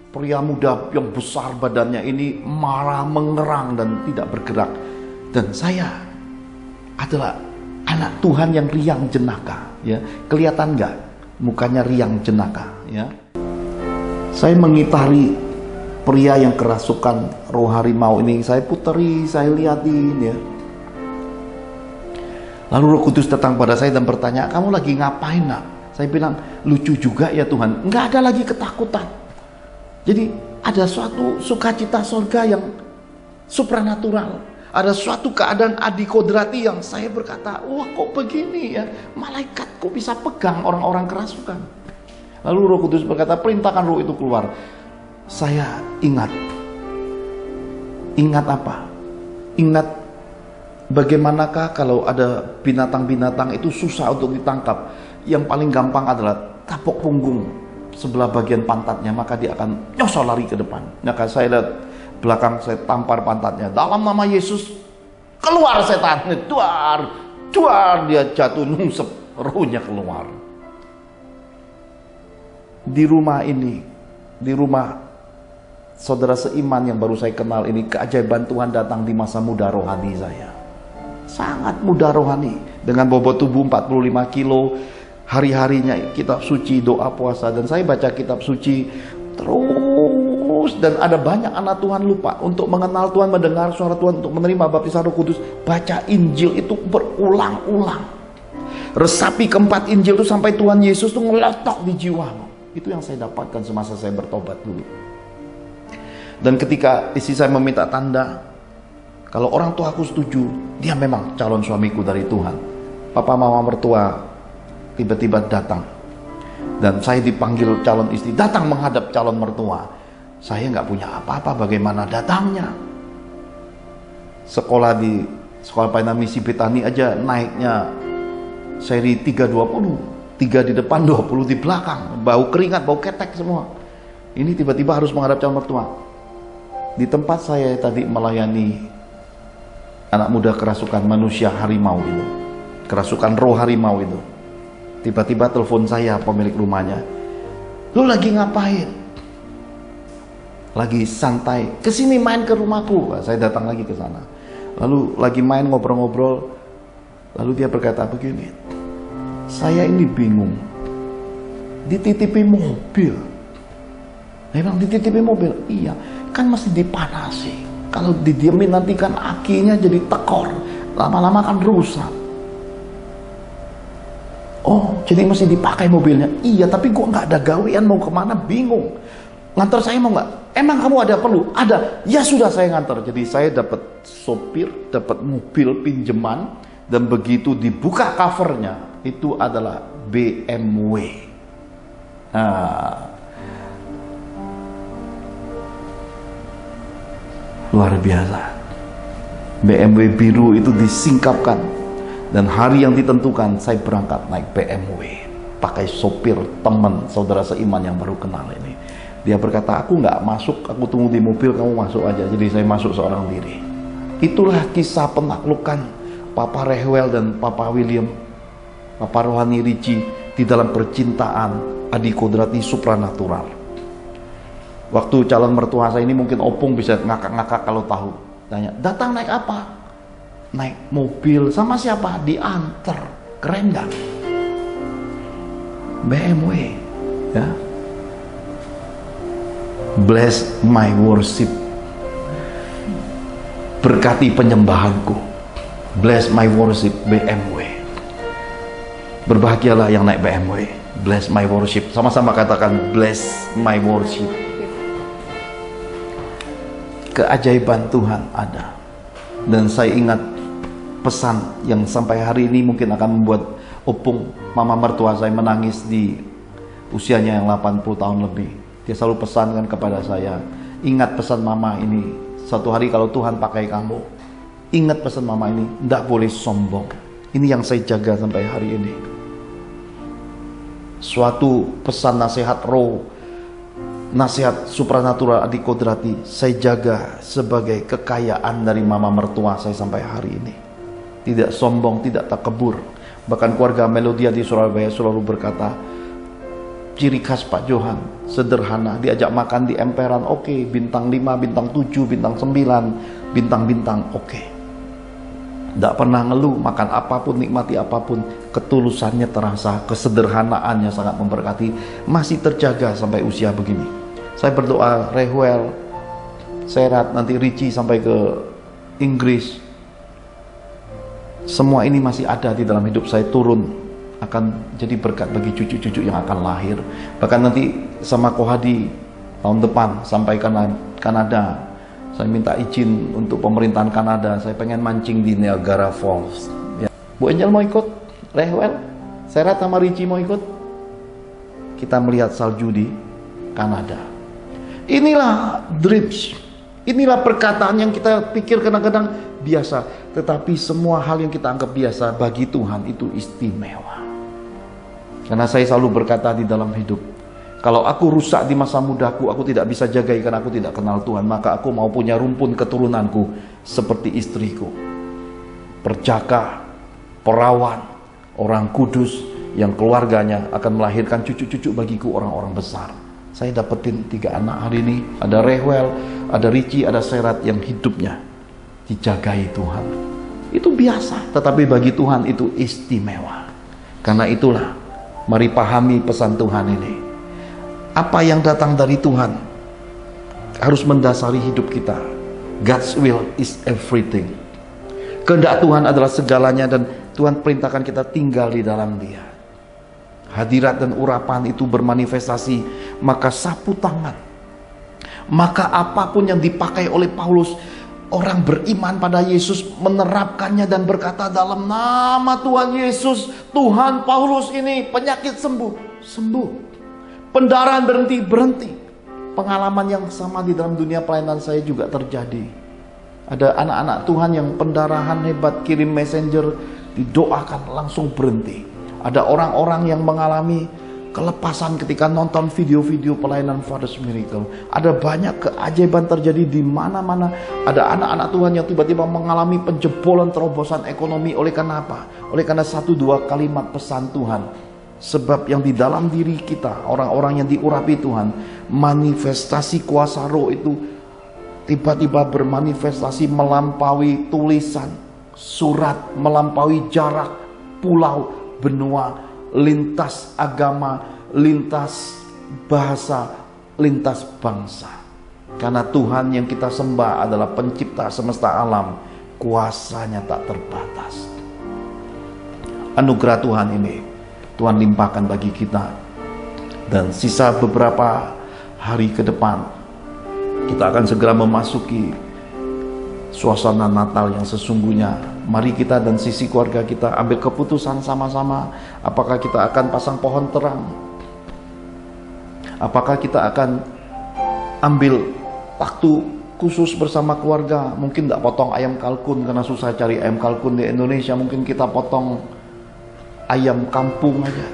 pria muda yang besar badannya ini marah, mengerang dan tidak bergerak. Dan saya adalah anak Tuhan yang riang jenaka, ya. Kelihatan nggak mukanya riang jenaka, ya. Saya mengitari pria yang kerasukan roh harimau ini, saya puteri, saya liatin, ya. Lalu Roh Kudus datang pada saya dan bertanya, kamu lagi ngapain, nak? Saya bilang, lucu juga ya Tuhan, nggak ada lagi ketakutan. Jadi ada suatu sukacita surga yang supranatural. Ada suatu keadaan adikodrati yang saya berkata, wah kok begini ya, malaikat kok bisa pegang orang-orang kerasukan. Lalu Roh Kudus berkata, perintahkan roh itu keluar. Saya ingat apa? Ingat bagaimanakah kalau ada binatang-binatang itu susah untuk ditangkap. Yang paling gampang adalah tapuk punggung sebelah bagian pantatnya, maka dia akan nyosor lari ke depan. Maka saya lihat belakang, saya tampar pantatnya, dalam nama Yesus keluar setan, duar, dia jatuh nungsep, rohnya keluar. Di rumah ini, di rumah saudara seiman yang baru saya kenal ini, keajaiban Tuhan datang di masa muda rohani saya. Sangat muda rohani, dengan bobot tubuh 45 kilo, hari-harinya kitab suci, doa puasa, dan saya baca kitab suci terus. Dan ada banyak anak Tuhan lupa untuk mengenal Tuhan, mendengar suara Tuhan, untuk menerima baptisan Roh Kudus. Baca Injil itu berulang-ulang, resapi keempat Injil itu sampai Tuhan Yesus itu ngeletok di jiwamu. Itu yang saya dapatkan semasa saya bertobat dulu. Dan ketika istri saya meminta tanda, kalau orang tua aku setuju, dia memang calon suamiku dari Tuhan. Papa mama mertua tiba-tiba datang, dan saya dipanggil calon istri, datang menghadap calon mertua. Saya nggak punya apa-apa, bagaimana datangnya? Sekolah di sekolah pelayanan misi Betani aja naiknya seri 320, 3 di depan, 20 di belakang, bau keringat, bau ketek semua. Ini tiba-tiba harus menghadap calon mertua. Di tempat saya tadi melayani anak muda kerasukan manusia harimau itu, kerasukan roh harimau itu, tiba-tiba telepon saya pemilik rumahnya, lu lagi ngapain? Lagi santai, kesini main ke rumahku. Saya datang lagi ke sana, lalu lagi main ngobrol-ngobrol, lalu dia berkata begini, saya ini bingung, dititipi mobil. Memang dititipi mobil, iya, kan masih dipanasi. Kalau didiamin nanti kan akinya jadi tekor, lama-lama kan rusak. Oh, jadi masih dipakai mobilnya? Iya, tapi gua nggak ada gawean, mau kemana bingung. Nganter saya mau nggak? Emang kamu ada perlu? Ada. Ya sudah, saya nganter. Jadi saya dapat sopir, dapat mobil pinjaman, dan begitu dibuka covernya, itu adalah BMW. Nah, luar biasa. BMW biru itu disingkapkan, dan hari yang ditentukan saya berangkat naik BMW, pakai sopir teman saudara seiman yang baru kenal ini. Dia berkata, aku nggak masuk, aku tunggu di mobil, kamu masuk aja. Jadi saya masuk seorang diri. Itulah kisah penaklukan Papa Rehwel dan Papa William, Papa Rohani Ricci, di dalam percintaan adikodrati supranatural. Waktu calon mertua saya ini, mungkin Opung bisa ngakak-ngakak kalau tahu. Tanya, datang naik apa? Naik mobil. Sama siapa? Diantar. Keren gak? BMW, ya. Bless my worship, berkati penyembahanku. Bless my worship, BMW. Berbahagialah yang naik BMW. Bless my worship. Sama-sama katakan, bless my worship. Keajaiban Tuhan ada. Dan saya ingat pesan yang sampai hari ini mungkin akan membuat Opung, mama mertua saya, menangis di usianya yang 80 tahun lebih. Dia selalu pesankan kepada saya, ingat pesan mama ini, satu hari kalau Tuhan pakai kamu, ingat pesan mama ini, tidak boleh sombong. Ini yang saya jaga sampai hari ini. suatu pesan nasihat roh, nasihat supranatural adikodrati saya jaga sebagai kekayaan dari mama mertua saya sampai hari ini. Tidak sombong, tidak takabur. Bahkan keluarga Melodia di Surabaya selalu berkata, ciri khas Pak Johan sederhana, diajak makan di emperan oke, bintang 5, bintang 7, bintang 9, bintang-bintang oke. Tidak pernah ngeluh, makan apapun, nikmati apapun, ketulusannya terasa, kesederhanaannya sangat memberkati, masih terjaga sampai usia begini. Saya berdoa Rehwel, Serat, nanti Richie sampai ke Inggris, semua ini masih ada di dalam hidup saya, turun akan jadi berkat bagi cucu-cucu yang akan lahir. Bahkan nanti sama Kohadi tahun depan sampai Kanada, saya minta izin untuk pemerintahan Kanada, saya pengen mancing di Niagara Falls ya. Bu Angel mau ikut? Rehwel, Serat sama Richie mau ikut? Kita melihat salju di Kanada. Inilah dreams, inilah perkataan yang kita pikir kadang-kadang biasa, tetapi semua hal yang kita anggap biasa bagi Tuhan itu istimewa. Karena saya selalu berkata di dalam hidup, kalau aku rusak di masa mudaku, aku tidak bisa jaga karena aku tidak kenal Tuhan, maka aku mau punya rumpun keturunanku seperti istriku, perjaka, perawan, orang kudus yang keluarganya akan melahirkan cucu-cucu bagiku, orang-orang besar. Saya dapetin 3 anak hari ini, ada Rehwel, ada Richie, ada Serat yang hidupnya dijagai Tuhan. Itu biasa, tetapi bagi Tuhan itu istimewa. Karena itulah, mari pahami pesan Tuhan ini. Apa yang datang dari Tuhan harus mendasari hidup kita. God's will is everything. Kehendak Tuhan adalah segalanya, dan Tuhan perintahkan kita tinggal di dalam Dia. Hadirat dan urapan itu bermanifestasi, maka sapu tangan, maka apapun yang dipakai oleh Paulus, orang beriman pada Yesus menerapkannya dan berkata dalam nama Tuhan Yesus, Tuhan Paulus ini penyakit sembuh, sembuh. Pendarahan berhenti, berhenti. Pengalaman yang sama di dalam dunia pelayanan saya juga terjadi. Ada anak-anak Tuhan yang pendarahan hebat, kirim messenger, didoakan langsung berhenti. Ada orang-orang yang mengalami kelepasan ketika nonton video-video pelayanan Father's Miracle. Ada banyak keajaiban terjadi di mana-mana. Ada anak-anak Tuhan yang tiba-tiba mengalami penjebolan terobosan ekonomi. Oleh karena apa? Oleh karena 1-2 kalimat pesan Tuhan. Sebab yang di dalam diri kita, orang-orang yang diurapi Tuhan, manifestasi kuasa roh itu tiba-tiba bermanifestasi melampaui tulisan, surat, melampaui jarak, pulau, benua, lintas agama, lintas bahasa, lintas bangsa. Karena Tuhan yang kita sembah adalah pencipta semesta alam, kuasanya tak terbatas. Anugerah Tuhan ini Tuhan limpahkan bagi kita, dan sisa beberapa hari ke depan kita akan segera memasuki suasana Natal yang sesungguhnya. Mari kita dan sisi keluarga kita ambil keputusan sama-sama, apakah kita akan pasang pohon terang, apakah kita akan ambil waktu khusus bersama keluarga. Mungkin tidak potong ayam kalkun karena susah cari ayam kalkun di Indonesia, mungkin kita potong ayam kampung aja.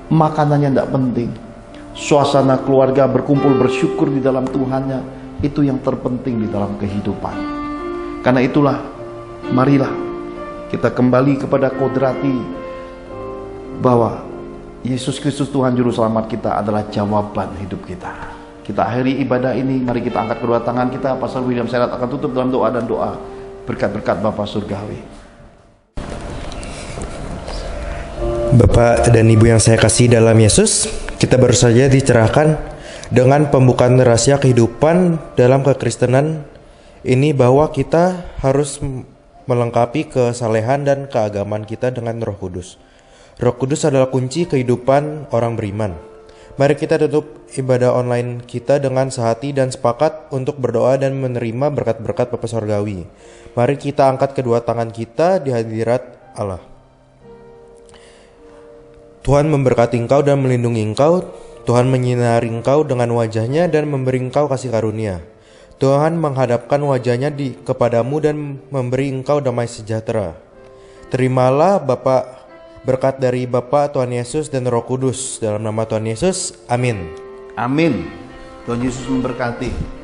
Makanannya tidak penting, suasana keluarga berkumpul bersyukur di dalam Tuhannya, itu yang terpenting di dalam kehidupan. Karena itulah, marilah kita kembali kepada kodrati bahwa Yesus Kristus Tuhan Juru Selamat kita adalah jawaban hidup kita. Kita akhiri ibadah ini, mari kita angkat kedua tangan kita. Pastor William Serat akan tutup dalam doa dan doa berkat-berkat Bapa Surgawi. Bapak dan Ibu yang saya kasih dalam Yesus, kita baru saja dicerahkan dengan pembukaan rahasia kehidupan dalam kekristenan ini, bahwa kita harus melengkapi kesalehan dan keagamaan kita dengan Roh Kudus. Roh Kudus adalah kunci kehidupan orang beriman. Mari kita tutup ibadah online kita dengan sehati dan sepakat untuk berdoa dan menerima berkat-berkat Bapa Surgawi. Mari kita angkat kedua tangan kita di hadirat Allah. Tuhan memberkati engkau dan melindungi engkau. Tuhan menyinari engkau dengan wajahnya dan memberi engkau kasih karunia. Tuhan menghadapkan wajahnya kepadamu dan memberi engkau damai sejahtera. Terimalah Bapa Berkat dari Bapa, Tuhan Yesus, dan Roh Kudus. Dalam nama Tuhan Yesus, amin. Amin. Tuhan Yesus memberkati.